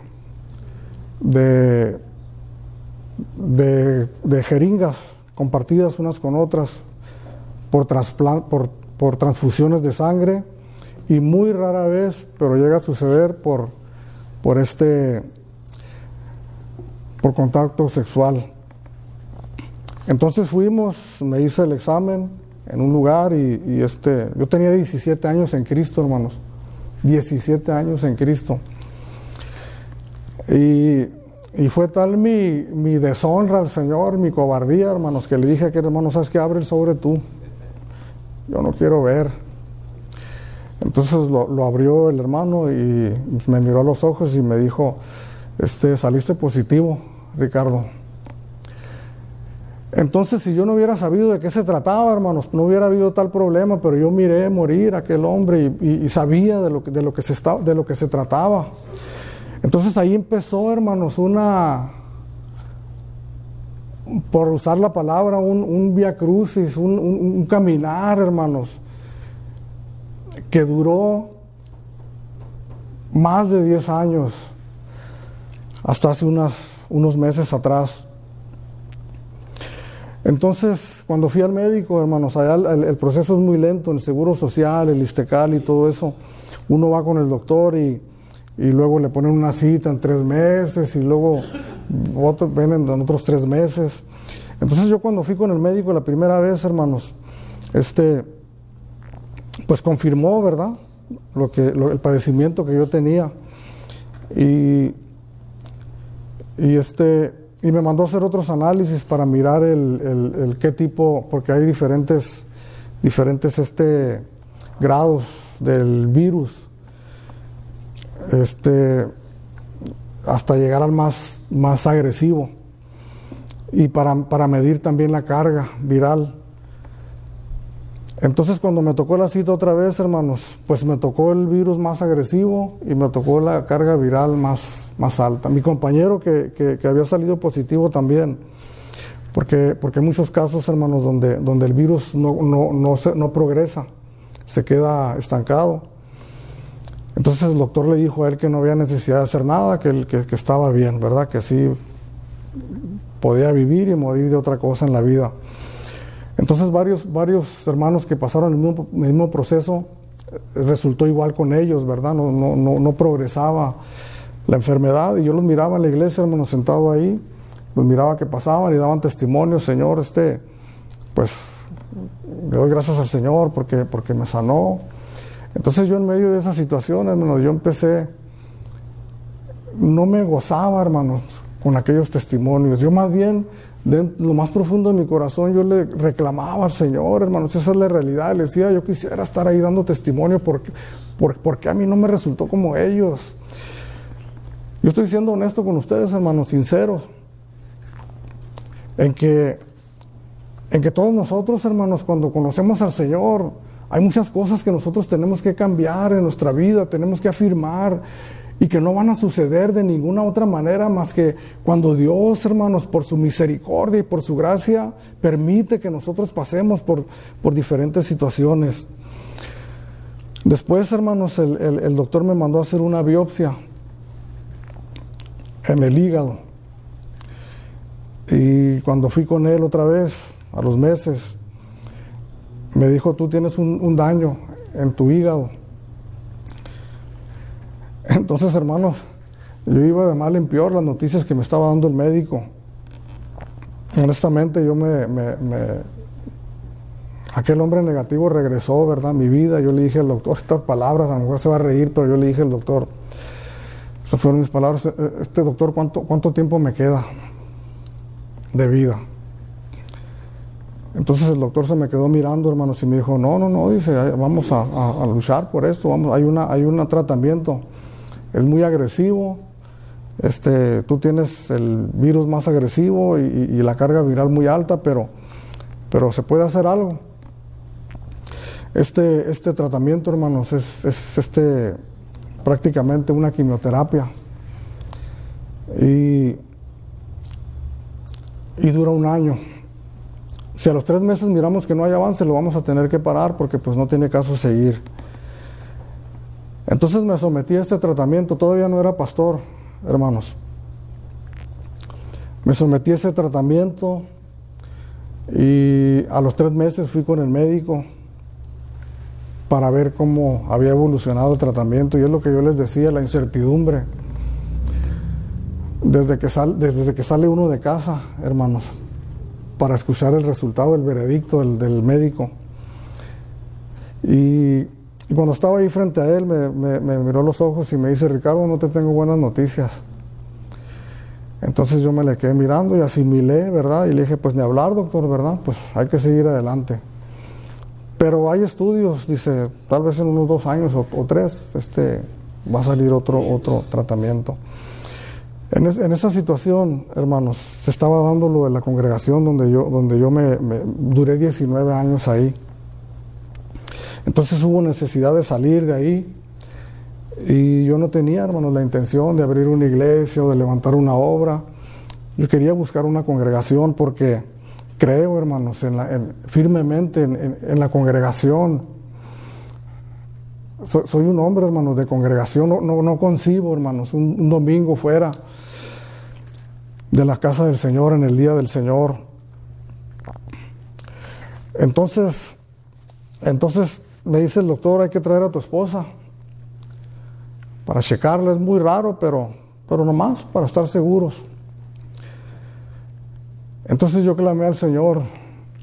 jeringas compartidas unas con otras, por transfusiones de sangre, y muy rara vez, pero llega a suceder por contacto sexual. Entonces me hice el examen en un lugar y yo tenía 17 años en Cristo, hermanos, 17 años en Cristo. Y fue tal mi deshonra al Señor, mi cobardía, hermanos, que le dije a aquel hermano, ¿sabes qué? Abre el sobre tú. Yo no quiero ver. Entonces lo abrió el hermano y me miró a los ojos y me dijo, saliste positivo, Ricardo. Entonces, si yo no hubiera sabido de qué se trataba, hermanos, no hubiera habido tal problema, pero yo miré morir a aquel hombre y sabía de lo que se trataba. Entonces ahí empezó, hermanos, por usar la palabra, un vía crucis, un caminar, hermanos, que duró más de 10 años, hasta hace unos meses atrás. Entonces, cuando fui al médico, hermanos, allá el proceso es muy lento, el Seguro Social, el Istecal y todo eso. Uno va con el doctor y luego le ponen una cita en 3 meses y luego vienen en otros 3 meses. Entonces yo cuando fui con el médico la primera vez, hermanos, pues confirmó, ¿verdad?, el padecimiento que yo tenía y me mandó a hacer otros análisis para mirar el qué tipo, porque hay diferentes grados del virus, hasta llegar al más agresivo, y para medir también la carga viral. Entonces cuando me tocó la cita otra vez, hermanos, pues me tocó el virus más agresivo y me tocó la carga viral más alta. Mi compañero que había salido positivo también, porque hay muchos casos, hermanos, donde el virus no progresa, se queda estancado. Entonces el doctor le dijo a él que no había necesidad de hacer nada, que estaba bien, ¿verdad? Que así podía vivir y morir de otra cosa en la vida. Entonces varios hermanos que pasaron el mismo proceso, resultó igual con ellos, ¿verdad? No progresaba la enfermedad, y yo los miraba en la iglesia, hermanos, sentado ahí, los miraba que pasaban y daban testimonio. Señor, pues le doy gracias al Señor porque me sanó. Entonces yo en medio de esa situación, hermanos, yo no me gozaba, hermanos, con aquellos testimonios. Yo más bien, de lo más profundo de mi corazón, yo le reclamaba al Señor, hermanos, esa es la realidad. Le decía, yo quisiera estar ahí dando testimonio porque a mí no me resultó como ellos. Yo estoy siendo honesto con ustedes, hermanos, sinceros, en que todos nosotros, hermanos, cuando conocemos al Señor, hay muchas cosas que nosotros tenemos que cambiar en nuestra vida, tenemos que afirmar, y que no van a suceder de ninguna otra manera más que cuando Dios, hermanos, por su misericordia y por su gracia, permite que nosotros pasemos por diferentes situaciones. Después, hermanos, el doctor me mandó a hacer una biopsia en el hígado, y cuando fui con él otra vez, a los meses, me dijo, tú tienes un daño en tu hígado. Entonces, hermanos, yo iba de mal en peor las noticias que me estaba dando el médico. Honestamente, aquel hombre negativo regresó, ¿verdad?, a mi vida. Yo le dije al doctor estas palabras, a lo mejor se va a reír, pero yo le dije al doctor, esas fueron mis palabras, doctor, ¿cuánto tiempo me queda de vida? Entonces el doctor se me quedó mirando, hermanos, y me dijo, no, dice, vamos a luchar por esto, hay un tratamiento, es muy agresivo, tú tienes el virus más agresivo y la carga viral muy alta, pero se puede hacer algo. Este tratamiento, hermanos, es prácticamente una quimioterapia y dura un año. Si a los 3 meses miramos que no hay avance, lo vamos a tener que parar porque pues no tiene caso seguir. Entonces me sometí a este tratamiento, todavía no era pastor, hermanos. Me sometí a ese tratamiento y a los 3 meses fui con el médico para ver cómo había evolucionado el tratamiento, y es lo que yo les decía, la incertidumbre. Desde que sale uno de casa, hermanos, para escuchar el resultado, el veredicto del médico. Y cuando estaba ahí frente a él, me miró los ojos y me dice: Ricardo, no te tengo buenas noticias. Entonces yo me le quedé mirando y asimilé, ¿verdad? Y le dije: pues ni hablar, doctor, ¿verdad? Pues hay que seguir adelante. Pero hay estudios, dice, tal vez en unos 2 años o 3, va a salir otro tratamiento. En esa situación, hermanos, se estaba dando lo de la congregación donde yo me duré 19 años ahí. Entonces hubo necesidad de salir de ahí, y yo no tenía, hermanos, la intención de abrir una iglesia o de levantar una obra. Yo quería buscar una congregación porque creo, hermanos, firmemente en la congregación. Soy un hombre, hermanos, de congregación. No concibo, hermanos, un domingo fuera de la casa del Señor en el día del Señor. Entonces me dice el doctor: hay que traer a tu esposa para checarla. Es muy raro, pero nomás para estar seguros. Entonces yo clamé al Señor.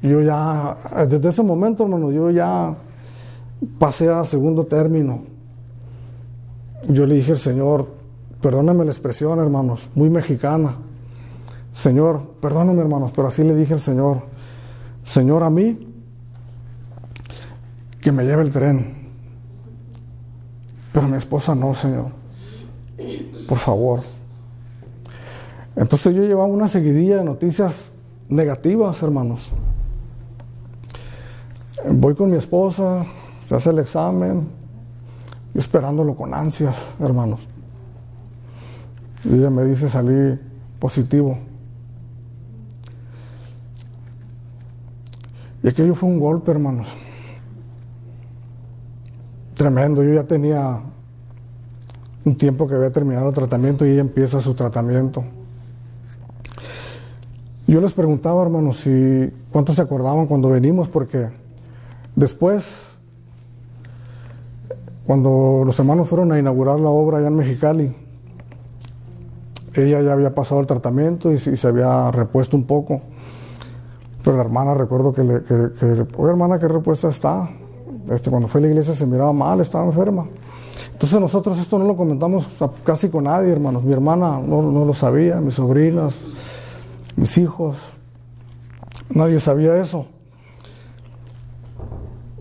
Yo ya, desde ese momento, hermano, yo ya pasé a segundo término. Yo le dije al Señor, perdóname la expresión, hermanos, muy mexicana: Señor, perdóname, hermanos, pero así le dije al Señor: Señor, a mí que me lleve el tren, pero a mi esposa no, Señor, por favor. Entonces yo llevaba una seguidilla de noticias negativas, hermanos. Voy con mi esposa, se hace el examen, yo esperándolo con ansias, hermanos. Y ella me dice: salí positivo. Y aquello fue un golpe, hermanos, tremendo. Yo ya tenía un tiempo que había terminado el tratamiento y ella empieza su tratamiento. Yo les preguntaba, hermanos, si cuántos se acordaban cuando venimos, porque después, cuando los hermanos fueron a inaugurar la obra allá en Mexicali, ella ya había pasado el tratamiento y se había repuesto un poco. Pero la hermana, recuerdo que oye, hermana, ¿qué repuesta está? Cuando fue a la iglesia se miraba mal, estaba enferma. Entonces nosotros esto no lo comentamos casi con nadie, hermanos. Mi hermana no lo sabía, mis sobrinas, mis hijos, nadie sabía eso.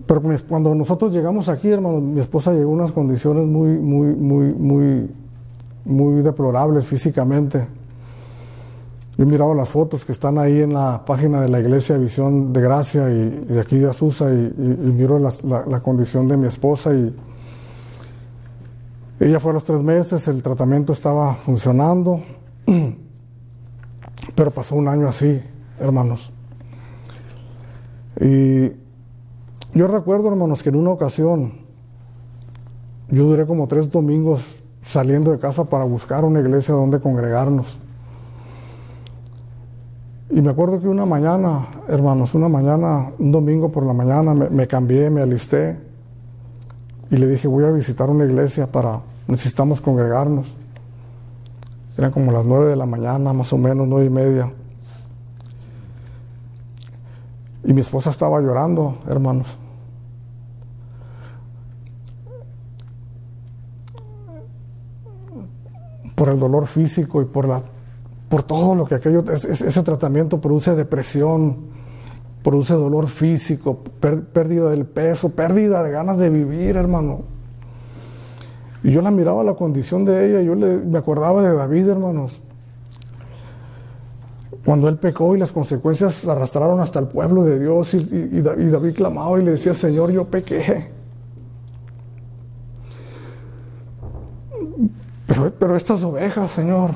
Pero cuando nosotros llegamos aquí, hermanos, mi esposa llegó en unas condiciones muy deplorables físicamente. Yo miraba las fotos que están ahí en la página de la Iglesia Visión de Gracia y de aquí de Azusa, y miro la condición de mi esposa, y ella fue a los 3 meses, el tratamiento estaba funcionando, pero pasó un año así, hermanos. Y yo recuerdo, hermanos, que en una ocasión yo duré como 3 domingos saliendo de casa para buscar una iglesia donde congregarnos. Y me acuerdo que una mañana, hermanos, un domingo por la mañana, me cambié, me alisté y le dije: voy a visitar una iglesia, necesitamos congregarnos. Eran como las 9 de la mañana, más o menos, 9:30. Y mi esposa estaba llorando, hermanos. Por el dolor físico y por todo lo que ese tratamiento produce: depresión, produce dolor físico, pérdida del peso, pérdida de ganas de vivir, hermano. Y yo la miraba la condición de ella, me acordaba de David, hermanos. Cuando él pecó y las consecuencias la arrastraron hasta el pueblo de Dios y David clamaba y le decía, Señor, yo pequé. Pero estas ovejas, Señor.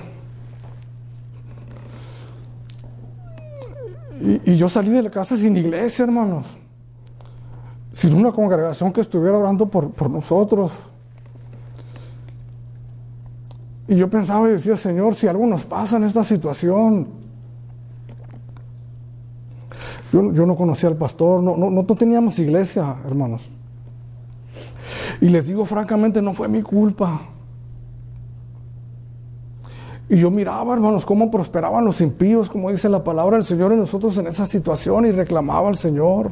Y yo salí de la casa sin iglesia, hermanos. Sin una congregación que estuviera orando por nosotros. Y yo pensaba y decía, Señor, si algo nos pasa en esta situación. Yo no conocía al pastor, no teníamos iglesia, hermanos. Y les digo francamente, no fue mi culpa. Y yo miraba, hermanos, cómo prosperaban los impíos, como dice la palabra del Señor, y nosotros en esa situación, y reclamaba al Señor.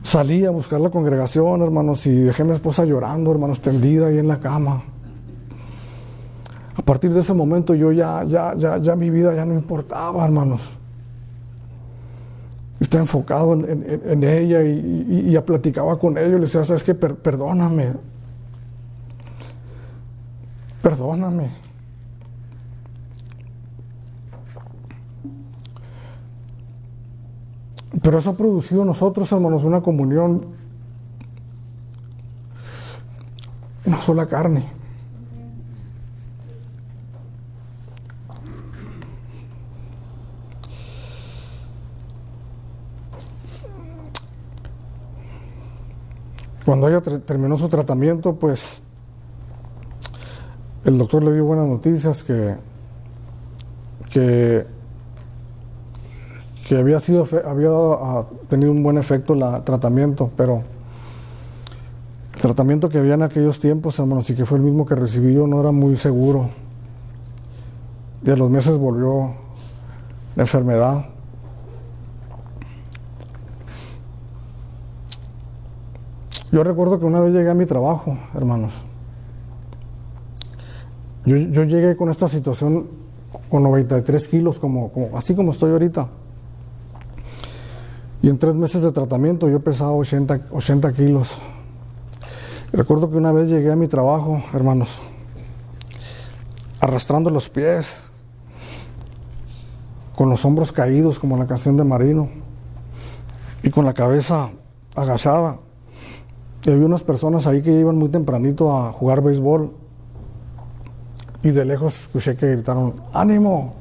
Salí a buscar la congregación, hermanos, y dejé a mi esposa llorando, hermanos, tendida ahí en la cama. A partir de ese momento yo ya mi vida ya no importaba, hermanos. Estaba enfocado en ella y ya platicaba con ella y le decía, ¿sabes qué? Perdóname. Perdóname. Pero eso ha producido en nosotros, hermanos, una comunión, una sola carne. Cuando ella terminó su tratamiento, pues el doctor le dio buenas noticias que había tenido un buen efecto el tratamiento, pero el tratamiento que había en aquellos tiempos, hermanos, y que fue el mismo que recibí yo, no era muy seguro. Y a los meses volvió la enfermedad. Yo recuerdo que una vez llegué a mi trabajo, hermanos. Yo llegué con esta situación con 93 kilos, así como estoy ahorita. Y en 3 meses de tratamiento yo pesaba 80 kilos. Recuerdo que una vez llegué a mi trabajo, hermanos, arrastrando los pies, con los hombros caídos, como en la canción de Marino, y con la cabeza agachada. Y había unas personas ahí que iban muy tempranito a jugar béisbol. Y de lejos escuché que gritaron, ¡ánimo!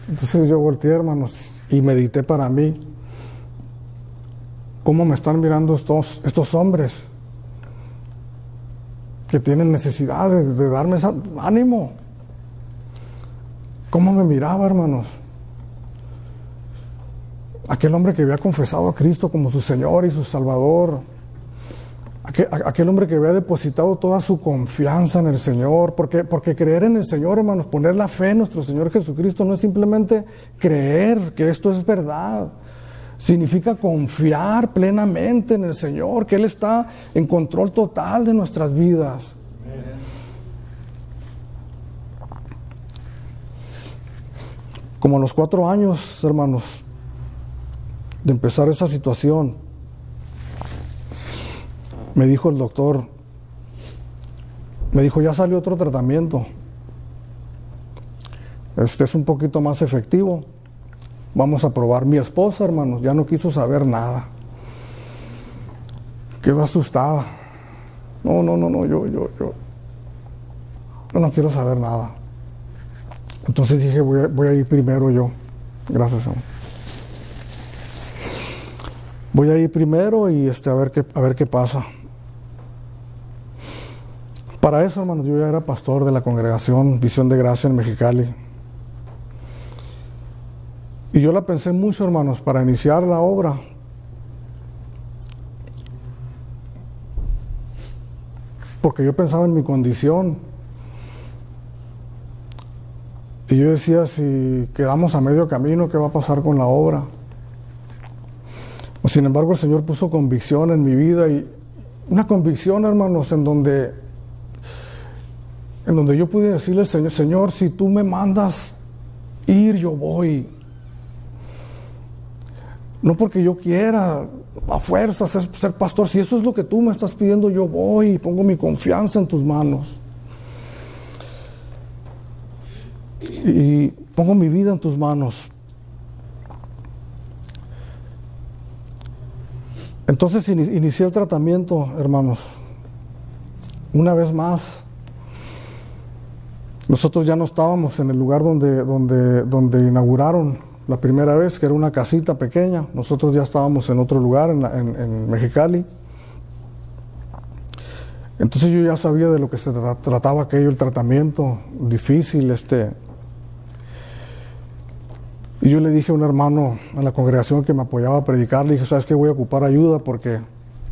Entonces yo volteé, hermanos, y medité para mí. ¿Cómo me están mirando estos hombres? Que tienen necesidad de darme ánimo. ¿Cómo me miraba, hermanos? Aquel hombre que había confesado a Cristo como su Señor y su Salvador. Aquel hombre que había depositado toda su confianza en el Señor, porque creer en el Señor, hermanos, poner la fe en nuestro Señor Jesucristo no es simplemente creer que esto es verdad, significa confiar plenamente en el Señor, que Él está en control total de nuestras vidas. Como a los 4 años, hermanos, de empezar esa situación, me dijo el doctor, ya salió otro tratamiento, este es un poquito más efectivo, vamos a probar. Mi esposa, hermanos, ya no quiso saber nada, quedó asustada. No, yo no quiero saber nada. Entonces dije, voy a ir primero yo, gracias, Señor. Voy a ir primero y a ver qué pasa. Para eso, hermanos, yo ya era pastor de la congregación Visión de Gracia en Mexicali. Y yo la pensé mucho, hermanos, para iniciar la obra. Porque yo pensaba en mi condición. Y yo decía, si quedamos a medio camino, ¿qué va a pasar con la obra? Sin embargo, el Señor puso convicción en mi vida, y una convicción, hermanos, en donde yo pude decirle al Señor, Señor, si tú me mandas ir, yo voy. No porque yo quiera a fuerza ser pastor. Si eso es lo que tú me estás pidiendo, yo voy y pongo mi confianza en tus manos. Y pongo mi vida en tus manos. Entonces inicié el tratamiento, hermanos. Una vez más, nosotros ya no estábamos en el lugar donde inauguraron la primera vez, que era una casita pequeña. Nosotros ya estábamos en otro lugar, en Mexicali. Entonces yo ya sabía de lo que se trataba aquello, el tratamiento difícil. Y yo le dije a un hermano en la congregación que me apoyaba a predicar, le dije, ¿sabes qué? Voy a ocupar ayuda porque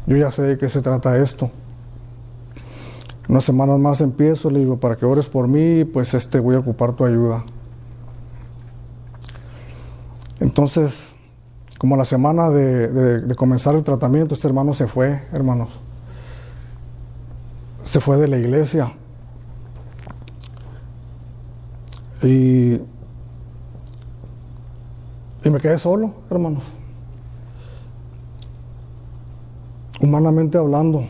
yo ya sé de qué se trata esto. Unas semanas más empiezo, le digo, para que ores por mí, pues voy a ocupar tu ayuda. Entonces, como a la semana de comenzar el tratamiento, este hermano se fue, hermanos. Se fue de la iglesia. Y me quedé solo, hermanos. Humanamente hablando.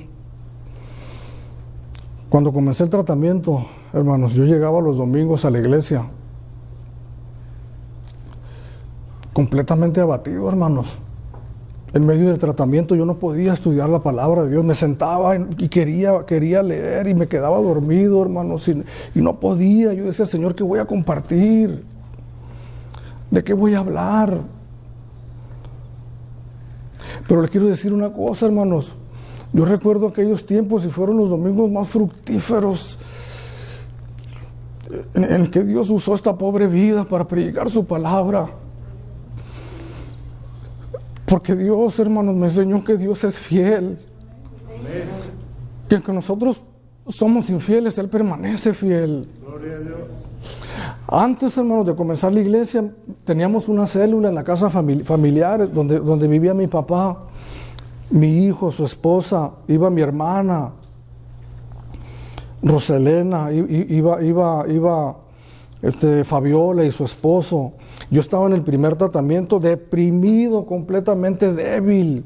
Cuando comencé el tratamiento, hermanos, yo llegaba los domingos a la iglesia completamente abatido, hermanos. En medio del tratamiento yo no podía estudiar la palabra de Dios. Me sentaba y quería leer y me quedaba dormido, hermanos, y no podía. Yo decía, Señor, ¿qué voy a compartir? ¿De qué voy a hablar? Pero les quiero decir una cosa, hermanos. Yo recuerdo aquellos tiempos y fueron los domingos más fructíferos en el que Dios usó esta pobre vida para predicar su palabra. Porque Dios, hermanos, me enseñó que Dios es fiel. Que aunque nosotros somos infieles, Él permanece fiel. Gloria a Dios. Antes, hermanos, de comenzar la iglesia, teníamos una célula en la casa familiar donde vivía mi papá, mi hijo, su esposa, iba mi hermana, Roselena, iba Fabiola y su esposo. Yo estaba en el primer tratamiento deprimido, completamente débil.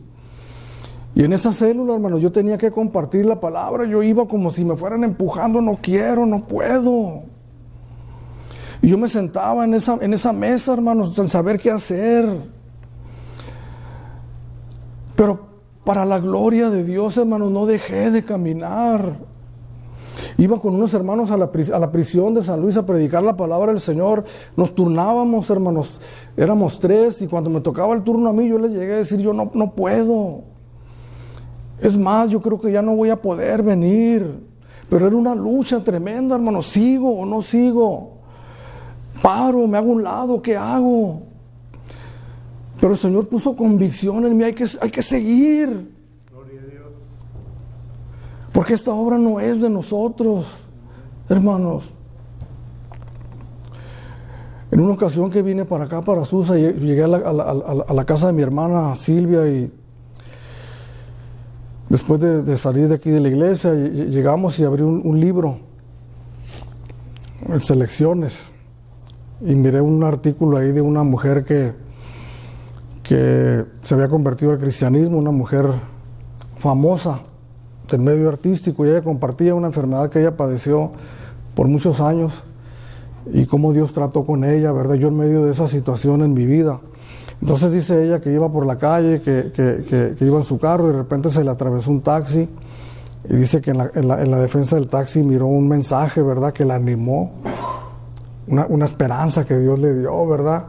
Y en esa célula, hermano, yo tenía que compartir la palabra. Yo iba como si me fueran empujando, no quiero, no puedo. Y yo me sentaba en esa mesa, hermanos, sin saber qué hacer. Pero para la gloria de Dios, hermanos, no dejé de caminar. Iba con unos hermanos a la prisión de San Luis a predicar la palabra del Señor. Nos turnábamos, hermanos. Éramos 3 y cuando me tocaba el turno a mí, yo les llegué a decir, yo no puedo. Es más, yo creo que ya no voy a poder venir. Pero era una lucha tremenda, hermanos. ¿Sigo o no sigo? ¿Paro? ¿Me hago a un lado? ¿Qué hago? Pero el Señor puso convicción en mí. Hay que seguir. Porque esta obra no es de nosotros, hermanos. En una ocasión que vine para acá, para Susa, llegué a la casa de mi hermana Silvia y después de salir de aquí de la iglesia, llegamos y abrí un libro, en Selecciones, y miré un artículo ahí de una mujer que se había convertido al cristianismo, una mujer famosa del medio artístico, y ella compartía una enfermedad que ella padeció por muchos años y cómo Dios trató con ella, ¿verdad? Yo en medio de esa situación en mi vida. Entonces dice ella que iba por la calle, que iba en su carro y de repente se le atravesó un taxi, y dice que en la defensa del taxi miró un mensaje, ¿verdad? Que la animó, una esperanza que Dios le dio, ¿verdad?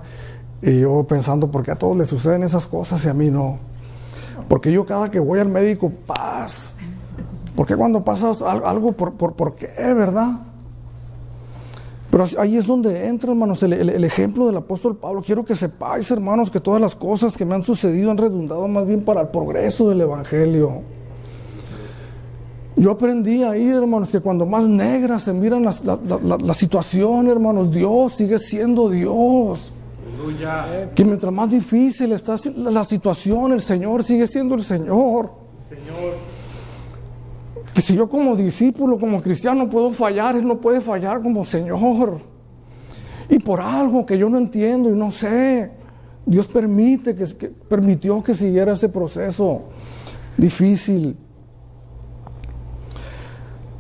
Y yo pensando, ¿por qué a todos les suceden esas cosas y a mí no? Porque yo cada que voy al médico, paz. ¿Por qué cuando pasa algo, por qué, verdad? Pero ahí es donde entra, hermanos, el ejemplo del apóstol Pablo. Quiero que sepáis, hermanos, que todas las cosas que me han sucedido han redundado más bien para el progreso del evangelio. Yo aprendí ahí, hermanos, que cuando más negra se miran la situación, hermanos, Dios sigue siendo Dios. Aleluya. Que mientras más difícil está la situación, el Señor sigue siendo el Señor. Que si yo como discípulo, como cristiano puedo fallar, Él no puede fallar como Señor. Y por algo que yo no entiendo y no sé, Dios permitió que siguiera ese proceso difícil.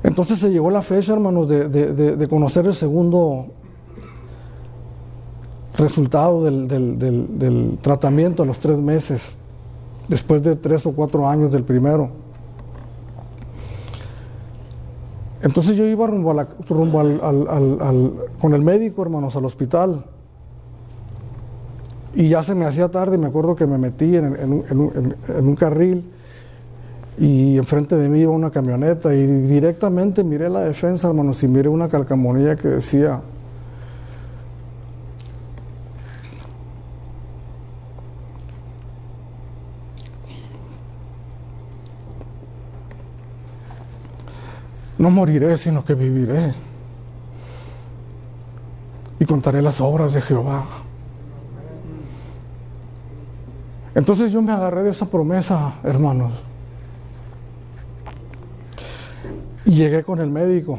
Entonces se llegó la fecha, hermanos, de conocer el segundo resultado del tratamiento a los 3 meses, después de 3 o 4 años del primero. Entonces yo iba con el médico, hermanos, al hospital, y ya se me hacía tarde, y me acuerdo que me metí en un carril, y enfrente de mí iba una camioneta, y directamente miré la defensa, hermanos, y miré una calcamonía que decía: no moriré, sino que viviré, y contaré las obras de Jehová. Entonces yo me agarré de esa promesa, hermanos, y llegué con el médico,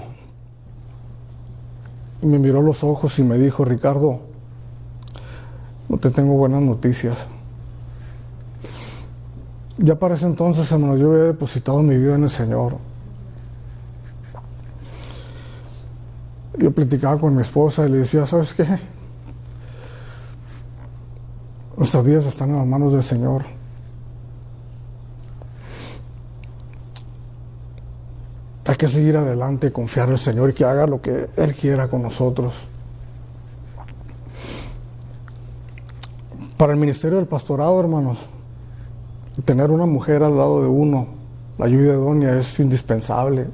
y me miró los ojos y me dijo: Ricardo, no te tengo buenas noticias. Ya para ese entonces, hermanos, yo había depositado mi vida en el Señor. Yo platicaba con mi esposa y le decía: ¿sabes qué? Nuestras vidas están en las manos del Señor. Hay que seguir adelante, confiar en el Señor y que haga lo que Él quiera con nosotros. Para el ministerio del pastorado, hermanos, tener una mujer al lado de uno, la ayuda idónea, es indispensable.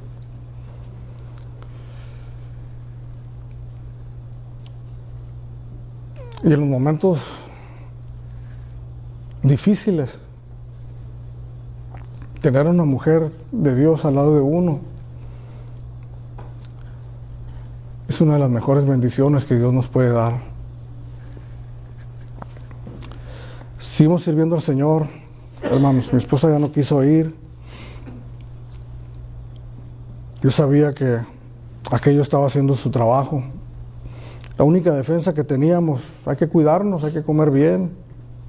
Y en los momentos difíciles, tener una mujer de Dios al lado de uno es una de las mejores bendiciones que Dios nos puede dar. Seguimos sirviendo al Señor, hermanos. Mi esposa ya no quiso ir. Yo sabía que aquello estaba haciendo su trabajo. La única defensa que teníamos: hay que cuidarnos, hay que comer bien,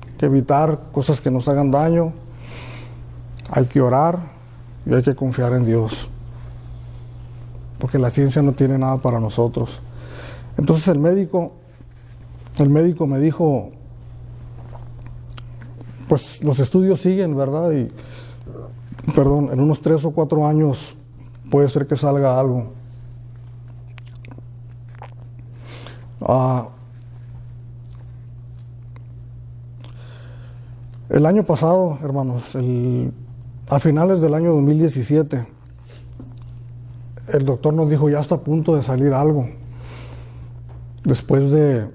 hay que evitar cosas que nos hagan daño, hay que orar y hay que confiar en Dios, porque la ciencia no tiene nada para nosotros. Entonces el médico me dijo: pues los estudios siguen, ¿verdad? Y, en unos 3 o 4 años puede ser que salga algo. El año pasado, hermanos, a finales del año 2017, el doctor nos dijo: ya está a punto de salir algo. Después de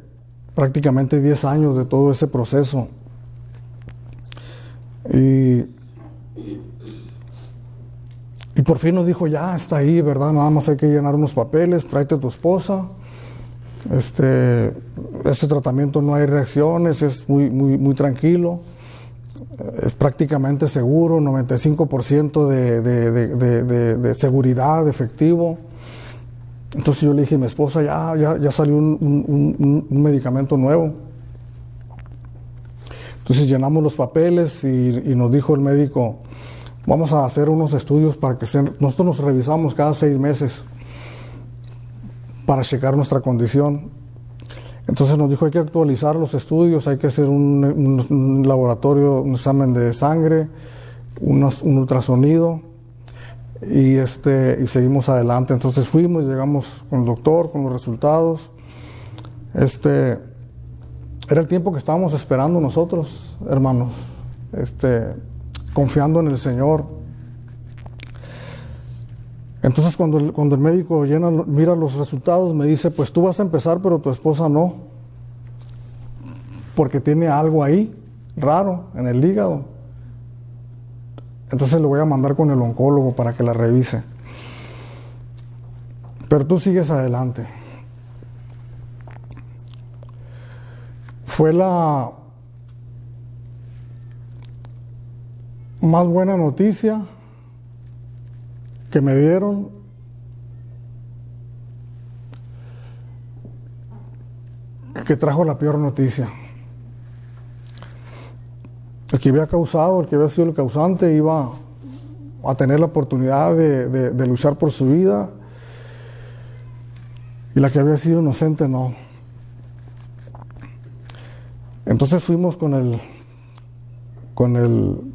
prácticamente 10 años de todo ese proceso. Y por fin nos dijo: ya está ahí, ¿verdad? Nada más hay que llenar unos papeles, tráete a tu esposa. Este tratamiento no hay reacciones, es muy tranquilo, es prácticamente seguro, 95% de seguridad, efectivo. Entonces yo le dije a mi esposa: ya salió un medicamento nuevo. Entonces llenamos los papeles y nos dijo el médico: vamos a hacer unos estudios para que nosotros nos revisamos cada 6 meses para checar nuestra condición. Entonces nos dijo: hay que actualizar los estudios, hay que hacer un laboratorio, un examen de sangre, un ultrasonido, y seguimos adelante. Entonces fuimos, llegamos con el doctor, con los resultados. Era el tiempo que estábamos esperando nosotros, hermanos, confiando en el Señor. Entonces cuando el médico mira los resultados, me dice: pues tú vas a empezar, pero tu esposa no, porque tiene algo ahí raro en el hígado. Entonces le voy a mandar con el oncólogo para que la revise, pero tú sigues adelante. Fue la más buena noticia que me dieron, que trajo la peor noticia. el que había causado, el que había sido el causante, iba a tener la oportunidad de luchar por su vida, y la que había sido inocente no. Entonces fuimos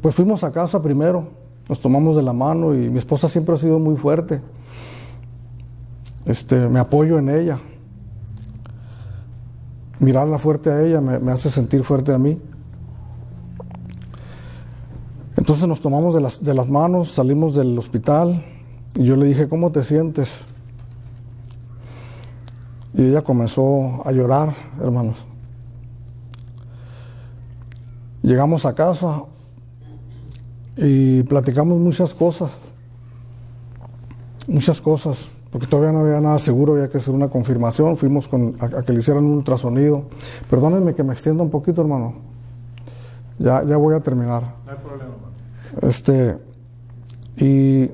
pues fuimos a casa primero, nos tomamos de la mano, y mi esposa siempre ha sido muy fuerte. Me apoyo en ella. Mirarla fuerte a ella me hace sentir fuerte a mí. Entonces nos tomamos de las manos, salimos del hospital, y yo le dije, ¿cómo te sientes? Y ella comenzó a llorar, hermanos. Llegamos a casa y platicamos muchas cosas, porque todavía no había nada seguro, había que hacer una confirmación. Fuimos a que le hicieran un ultrasonido. Perdónenme que me extienda un poquito, hermano. Ya voy a terminar. No hay problema, hermano. Y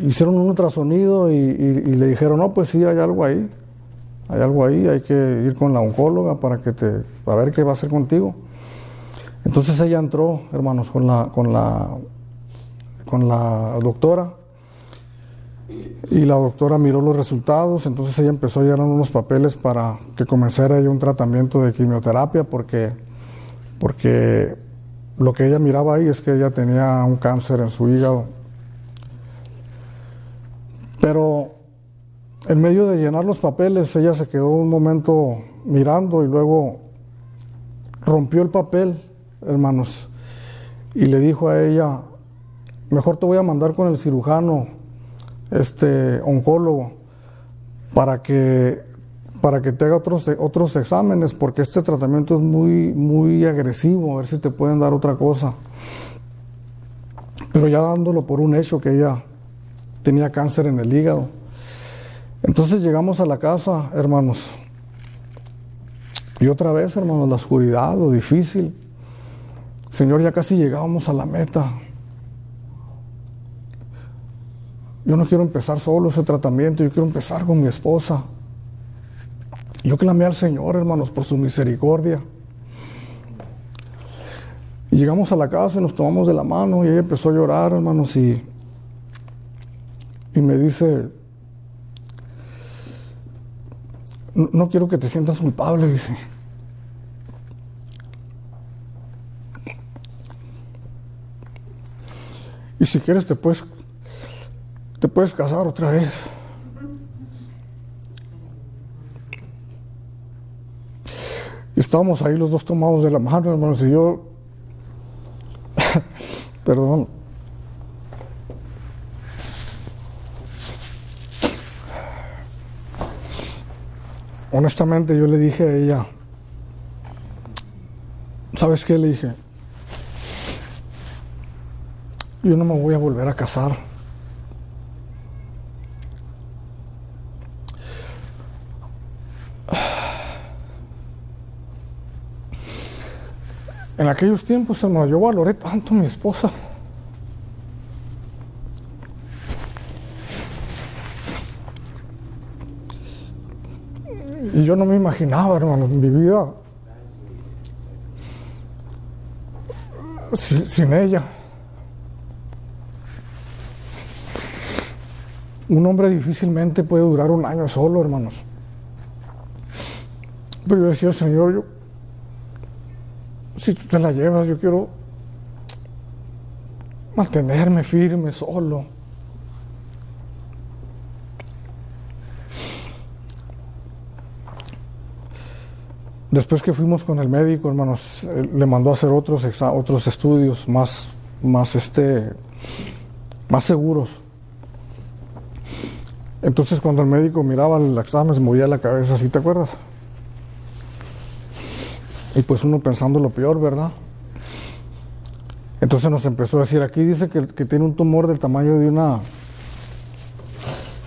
hicieron un ultrasonido y le dijeron, no, pues sí, hay algo ahí, hay que ir con la oncóloga para ver qué va a hacer contigo. Entonces ella entró, hermanos, con la doctora, y la doctora miró los resultados. Entonces ella empezó a llenar unos papeles para que comenzara ella un tratamiento de quimioterapia, porque lo que ella miraba ahí es que ella tenía un cáncer en su hígado. Pero en medio de llenar los papeles, ella se quedó un momento mirando, y luego rompió el papel, hermanos, y le dijo a ella, mejor te voy a mandar con el cirujano, oncólogo, para que te haga otros exámenes, porque este tratamiento es muy, muy agresivo, a ver si te pueden dar otra cosa. Pero ya dándolo por un hecho que ella tenía cáncer en el hígado. Entonces llegamos a la casa, hermanos, y otra vez, hermanos, la oscuridad, lo difícil. Señor, ya casi llegábamos a la meta. Yo no quiero empezar solo ese tratamiento, yo quiero empezar con mi esposa. Yo clamé al Señor, hermanos, por su misericordia. Y llegamos a la casa y nos tomamos de la mano, y ella empezó a llorar, hermanos, y me dice, no quiero que te sientas culpable, dice. Y si quieres te puedes casar otra vez. Y estábamos ahí los dos tomados de la mano, hermanos, y yo, perdón, honestamente yo le dije a ella, ¿sabes qué? Le dije, yo no me voy a volver a casar. En aquellos tiempos, hermano, yo valoré tanto a mi esposa. Y yo no me imaginaba, hermano, mi vida sin ella. Un hombre difícilmente puede durar un año solo, hermanos. Pero yo decía, Señor, si tú te la llevas, yo quiero mantenerme firme, solo. Después que fuimos con el médico, hermanos, le mandó a hacer otros estudios más seguros. Entonces cuando el médico miraba el examen se movía la cabeza así, ¿te acuerdas? Y pues uno pensando lo peor, ¿verdad? Entonces nos empezó a decir, aquí dice que tiene un tumor del tamaño de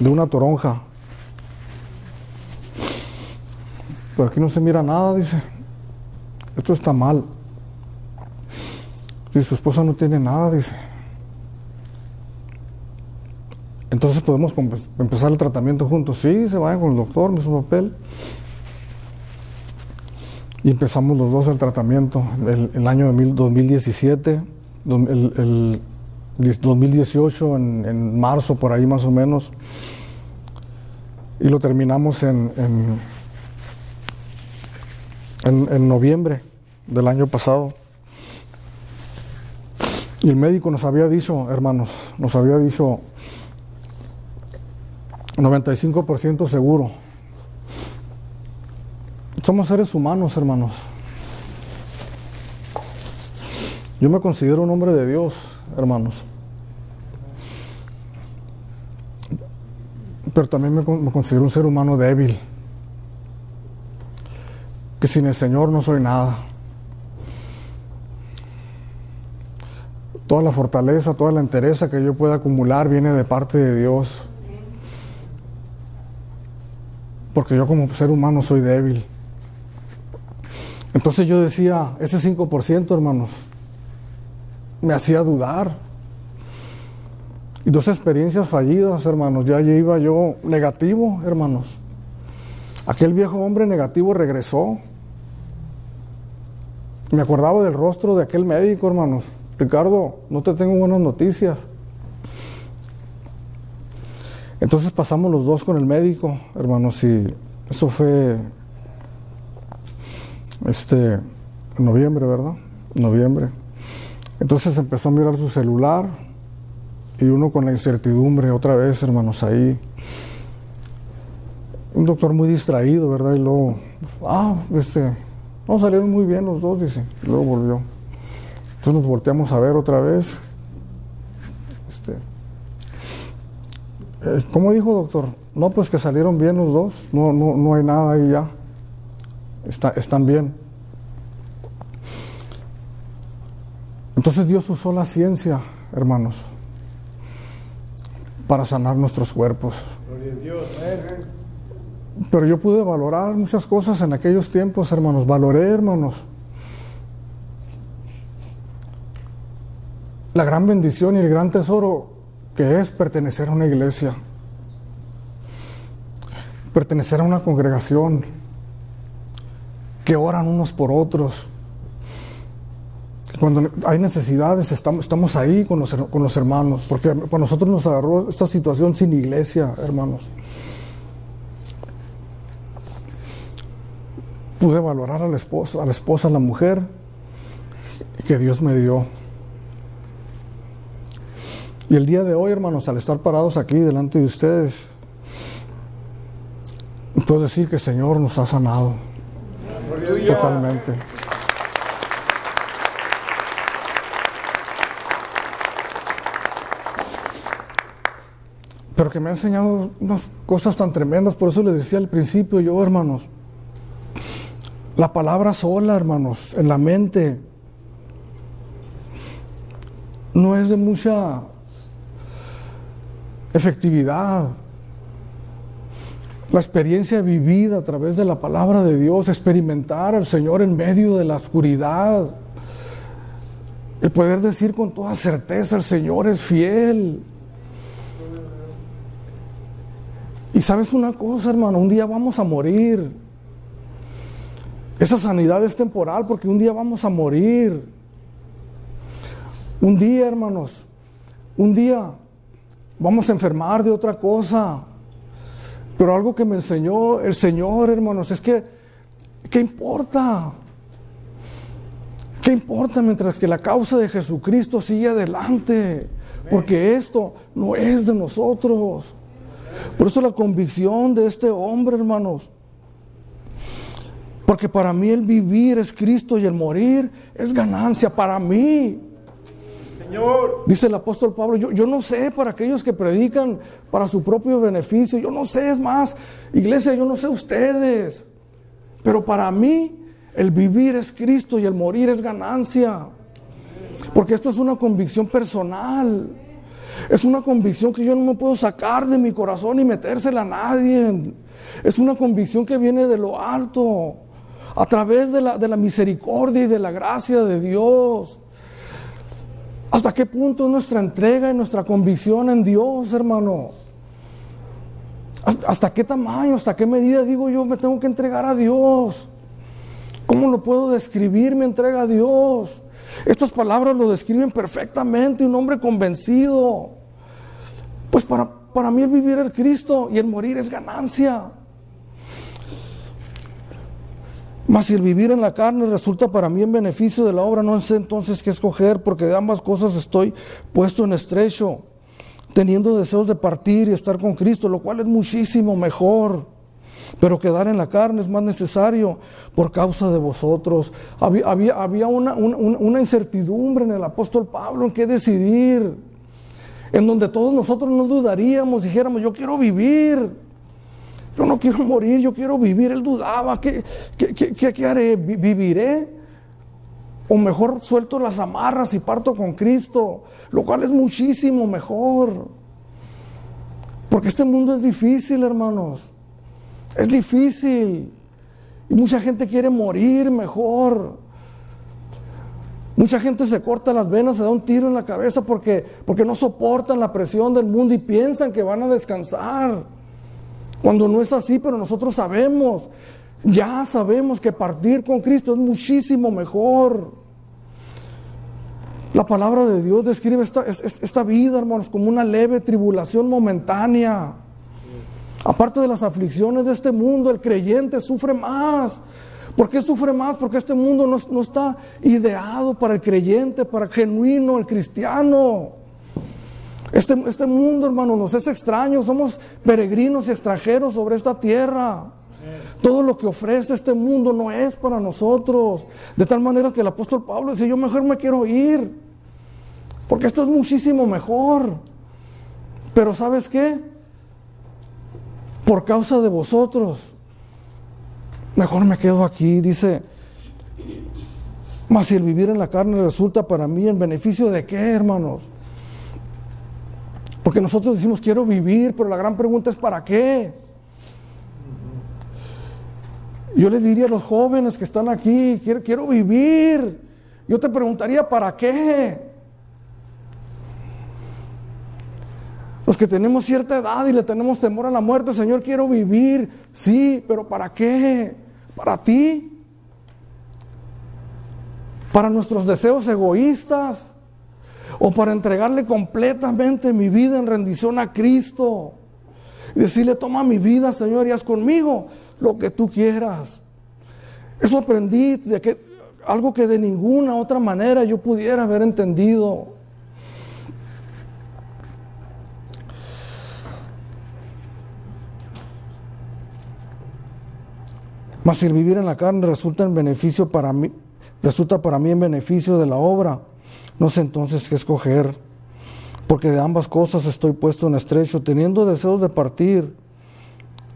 una toronja. Pero aquí no se mira nada, dice. Esto está mal. Y su esposa no tiene nada, dice. Entonces podemos empezar el tratamiento juntos. Sí, se vayan con el doctor, me hizo papel. y empezamos los dos el tratamiento el año 2017, el 2018 en marzo, por ahí más o menos, y lo terminamos en noviembre del año pasado. Y el médico nos había dicho, hermanos, 95% seguro. Somos seres humanos, hermanos. Yo me considero un hombre de Dios, hermanos. Pero también me considero un ser humano débil. Que sin el Señor no soy nada. Toda la fortaleza, toda la entereza que yo pueda acumular viene de parte de Dios. Porque yo como ser humano soy débil. Entonces yo decía, ese 5%, hermanos, me hacía dudar. Y dos experiencias fallidas, hermanos, ya iba yo negativo, hermanos. Aquel viejo hombre negativo regresó. Me acordaba del rostro de aquel médico, hermanos. Ricardo, no te tengo buenas noticias. Entonces pasamos los dos con el médico, hermanos, y eso fue en noviembre, ¿verdad? Noviembre. Entonces empezó a mirar su celular y uno con la incertidumbre otra vez, hermanos, ahí. Un doctor muy distraído, ¿verdad? Y luego, no, salieron muy bien los dos, dice. Y luego volvió. Entonces nos volteamos a ver otra vez. ¿Cómo dijo, doctor? No, pues que salieron bien los dos. No hay nada ahí ya. Están bien. Entonces Dios usó la ciencia, hermanos, para sanar nuestros cuerpos. Gloria a Dios. Pero yo pude valorar muchas cosas en aquellos tiempos, hermanos. Valoré, hermanos, la gran bendición y el gran tesoro que es pertenecer a una iglesia, pertenecer a una congregación que oran unos por otros. Cuando hay necesidades estamos ahí con los hermanos, porque para nosotros nos agarró esta situación sin iglesia, hermanos. Pude valorar a la esposa, a la mujer que Dios me dio. Y el día de hoy, hermanos, al estar parados aquí delante de ustedes, puedo decir que el Señor nos ha sanado totalmente. Pero que me ha enseñado unas cosas tan tremendas. Por eso les decía al principio yo, hermanos, la palabra sola, hermanos, en la mente, no es de mucha efectividad. La experiencia vivida a través de la palabra de Dios, experimentar al Señor en medio de la oscuridad, el poder decir con toda certeza, el Señor es fiel. Y sabes una cosa, hermano, un día vamos a morir. Esa sanidad es temporal porque un día vamos a morir. Un día, hermanos, un día vamos a enfermar de otra cosa. Pero algo que me enseñó el Señor, hermanos, es que ¿qué importa? ¿Qué importa mientras que la causa de Jesucristo sigue adelante? Porque esto no es de nosotros. Por eso la convicción de este hombre, hermanos. Porque para mí el vivir es Cristo y el morir es ganancia para mí. Señor. Dice el apóstol Pablo, yo no sé para aquellos que predican para su propio beneficio, yo no sé, es más, iglesia, yo no sé ustedes, pero para mí el vivir es Cristo y el morir es ganancia. Porque esto es una convicción personal. Es una convicción que yo no me puedo sacar de mi corazón y metérsela a nadie. Es una convicción que viene de lo alto, a través de la misericordia y de la gracia de Dios. ¿Hasta qué punto es nuestra entrega y nuestra convicción en Dios, hermano? ¿Hasta qué tamaño, hasta qué medida digo yo me tengo que entregar a Dios? ¿Cómo lo puedo describir mi entrega a Dios? Estas palabras lo describen perfectamente, un hombre convencido. Pues para mí el vivir es Cristo y el morir es ganancia. Mas si el vivir en la carne resulta para mí en beneficio de la obra, no sé entonces qué escoger, porque de ambas cosas estoy puesto en estrecho, teniendo deseos de partir y estar con Cristo, lo cual es muchísimo mejor. Pero quedar en la carne es más necesario por causa de vosotros. Había una incertidumbre en el apóstol Pablo en qué decidir, en donde todos nosotros no dudaríamos, dijéramos, yo quiero vivir, yo no quiero morir, yo quiero vivir. Él dudaba, ¿qué haré? ¿Viviré? O mejor suelto las amarras y parto con Cristo, lo cual es muchísimo mejor. Porque este mundo es difícil, hermanos. Es difícil. Y mucha gente quiere morir mejor. Mucha gente se corta las venas, se da un tiro en la cabeza porque no soportan la presión del mundo y piensan que van a descansar. Cuando no es así, pero nosotros sabemos, ya sabemos que partir con Cristo es muchísimo mejor. La palabra de Dios describe esta vida, hermanos, como una leve tribulación momentánea. Aparte de las aflicciones de este mundo, el creyente sufre más. ¿Por qué sufre más? Porque este mundo no está ideado para el creyente, para el genuino, el cristiano. Este mundo, hermanos, nos es extraño. Somos peregrinos y extranjeros sobre esta tierra. Todo lo que ofrece este mundo no es para nosotros. De tal manera que el apóstol Pablo dice, yo mejor me quiero ir, porque esto es muchísimo mejor. Pero ¿sabes qué? Por causa de vosotros, mejor me quedo aquí. Dice, mas si el vivir en la carne resulta para mí en beneficio de qué, hermanos. Porque nosotros decimos quiero vivir, pero la gran pregunta es ¿para qué? Yo les diría a los jóvenes que están aquí, quiero vivir. Yo te preguntaría ¿para qué? Los que tenemos cierta edad y le tenemos temor a la muerte, Señor, quiero vivir. Sí, pero ¿para qué? ¿Para ti? ¿Para nuestros deseos egoístas? ¿O para entregarle completamente mi vida en rendición a Cristo? Y decirle, toma mi vida, Señor, y haz conmigo lo que tú quieras. Eso aprendí, algo que de ninguna otra manera yo pudiera haber entendido. Mas si el vivir en la carne resulta para mí en beneficio de la obra, no sé entonces qué escoger, porque de ambas cosas estoy puesto en estrecho, teniendo deseos de partir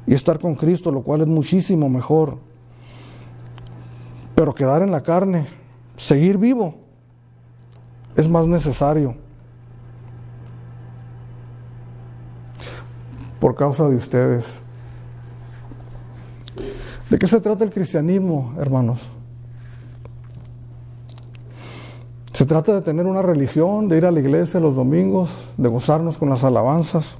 y estar con Cristo, lo cual es muchísimo mejor. Pero quedar en la carne, seguir vivo, es más necesario. Por causa de ustedes. ¿De qué se trata el cristianismo, hermanos? Se trata de tener una religión, de ir a la iglesia los domingos, de gozarnos con las alabanzas.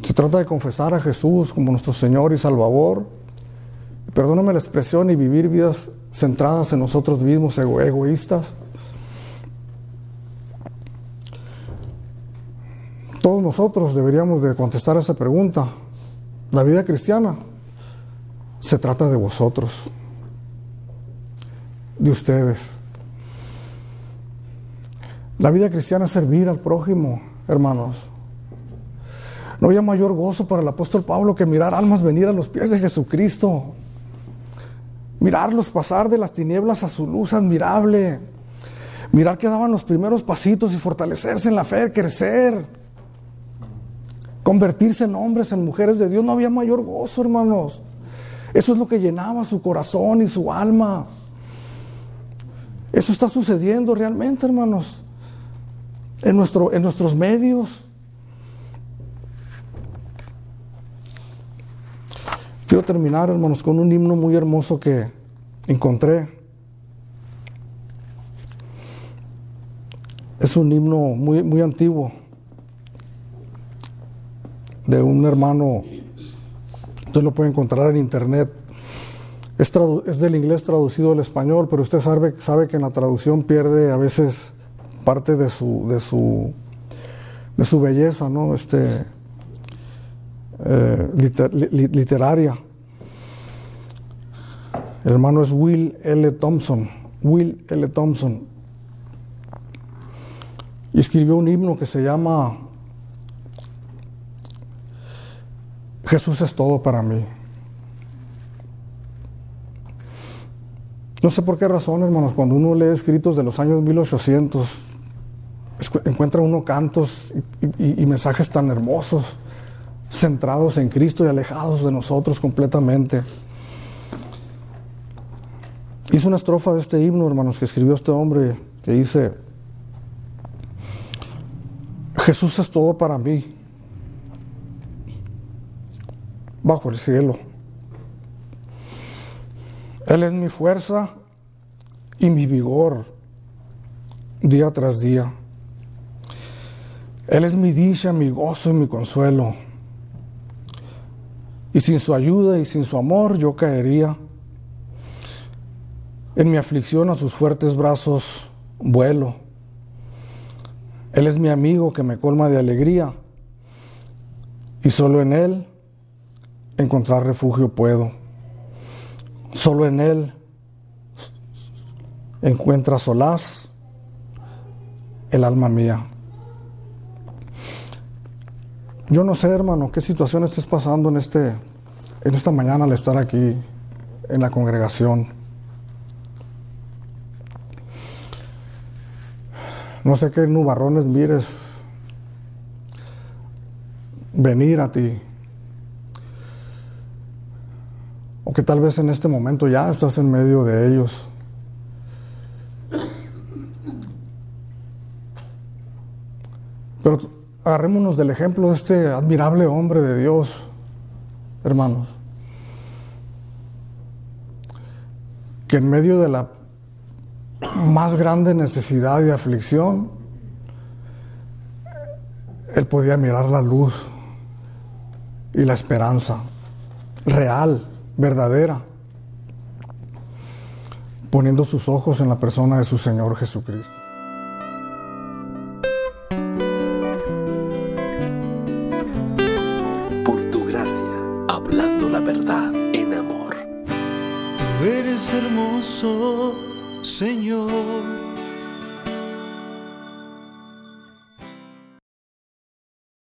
Se trata de confesar a Jesús como nuestro Señor y Salvador. Perdóname la expresión, y vivir vidas centradas en nosotros mismos, egoístas. Todos nosotros deberíamos de contestar a esa pregunta. La vida cristiana se trata de vosotros, de ustedes. La vida cristiana es servir al prójimo, hermanos. No había mayor gozo para el apóstol Pablo que mirar almas venir a los pies de Jesucristo. Mirarlos pasar de las tinieblas a su luz admirable. Mirar que daban los primeros pasitos y fortalecerse en la fe, crecer. Convertirse en hombres, en mujeres de Dios. No había mayor gozo, hermanos. Eso es lo que llenaba su corazón y su alma. Eso está sucediendo realmente, hermanos, en nuestros medios. Quiero terminar, hermanos, con un himno muy hermoso que encontré. Es un himno muy, muy antiguo de un hermano. Usted lo puede encontrar en internet. Es del inglés traducido al español, pero usted sabe que en la traducción pierde a veces parte de su belleza, ¿no? Literaria. El hermano es Will L. Thompson. Will L. Thompson. Y escribió un himno que se llama Jesús es todo para mí. No sé por qué razón, hermanos, cuando uno lee escritos de los años 1800, encuentra uno cantos y mensajes tan hermosos, centrados en Cristo y alejados de nosotros completamente. Hice una estrofa de este himno, hermanos, que escribió este hombre, que dice: Jesús es todo para mí, bajo el cielo. Él es mi fuerza y mi vigor, día tras día. Él es mi dicha, mi gozo y mi consuelo. Y sin su ayuda y sin su amor yo caería. En mi aflicción a sus fuertes brazos vuelo. Él es mi amigo que me colma de alegría. Y solo en Él encontrar refugio puedo. Solo en Él encuentra solaz el alma mía. Yo no sé, hermano, qué situación estés pasando en esta mañana al estar aquí en la congregación. No sé qué nubarrones mires venir a ti. O que tal vez en este momento ya estás en medio de ellos. Pero agarrémonos del ejemplo de este admirable hombre de Dios, hermanos, que en medio de la más grande necesidad y aflicción, él podía mirar la luz y la esperanza real, verdadera, poniendo sus ojos en la persona de su Señor Jesucristo. Por tu gracia, hablando la verdad en amor. Tú eres hermoso, Señor.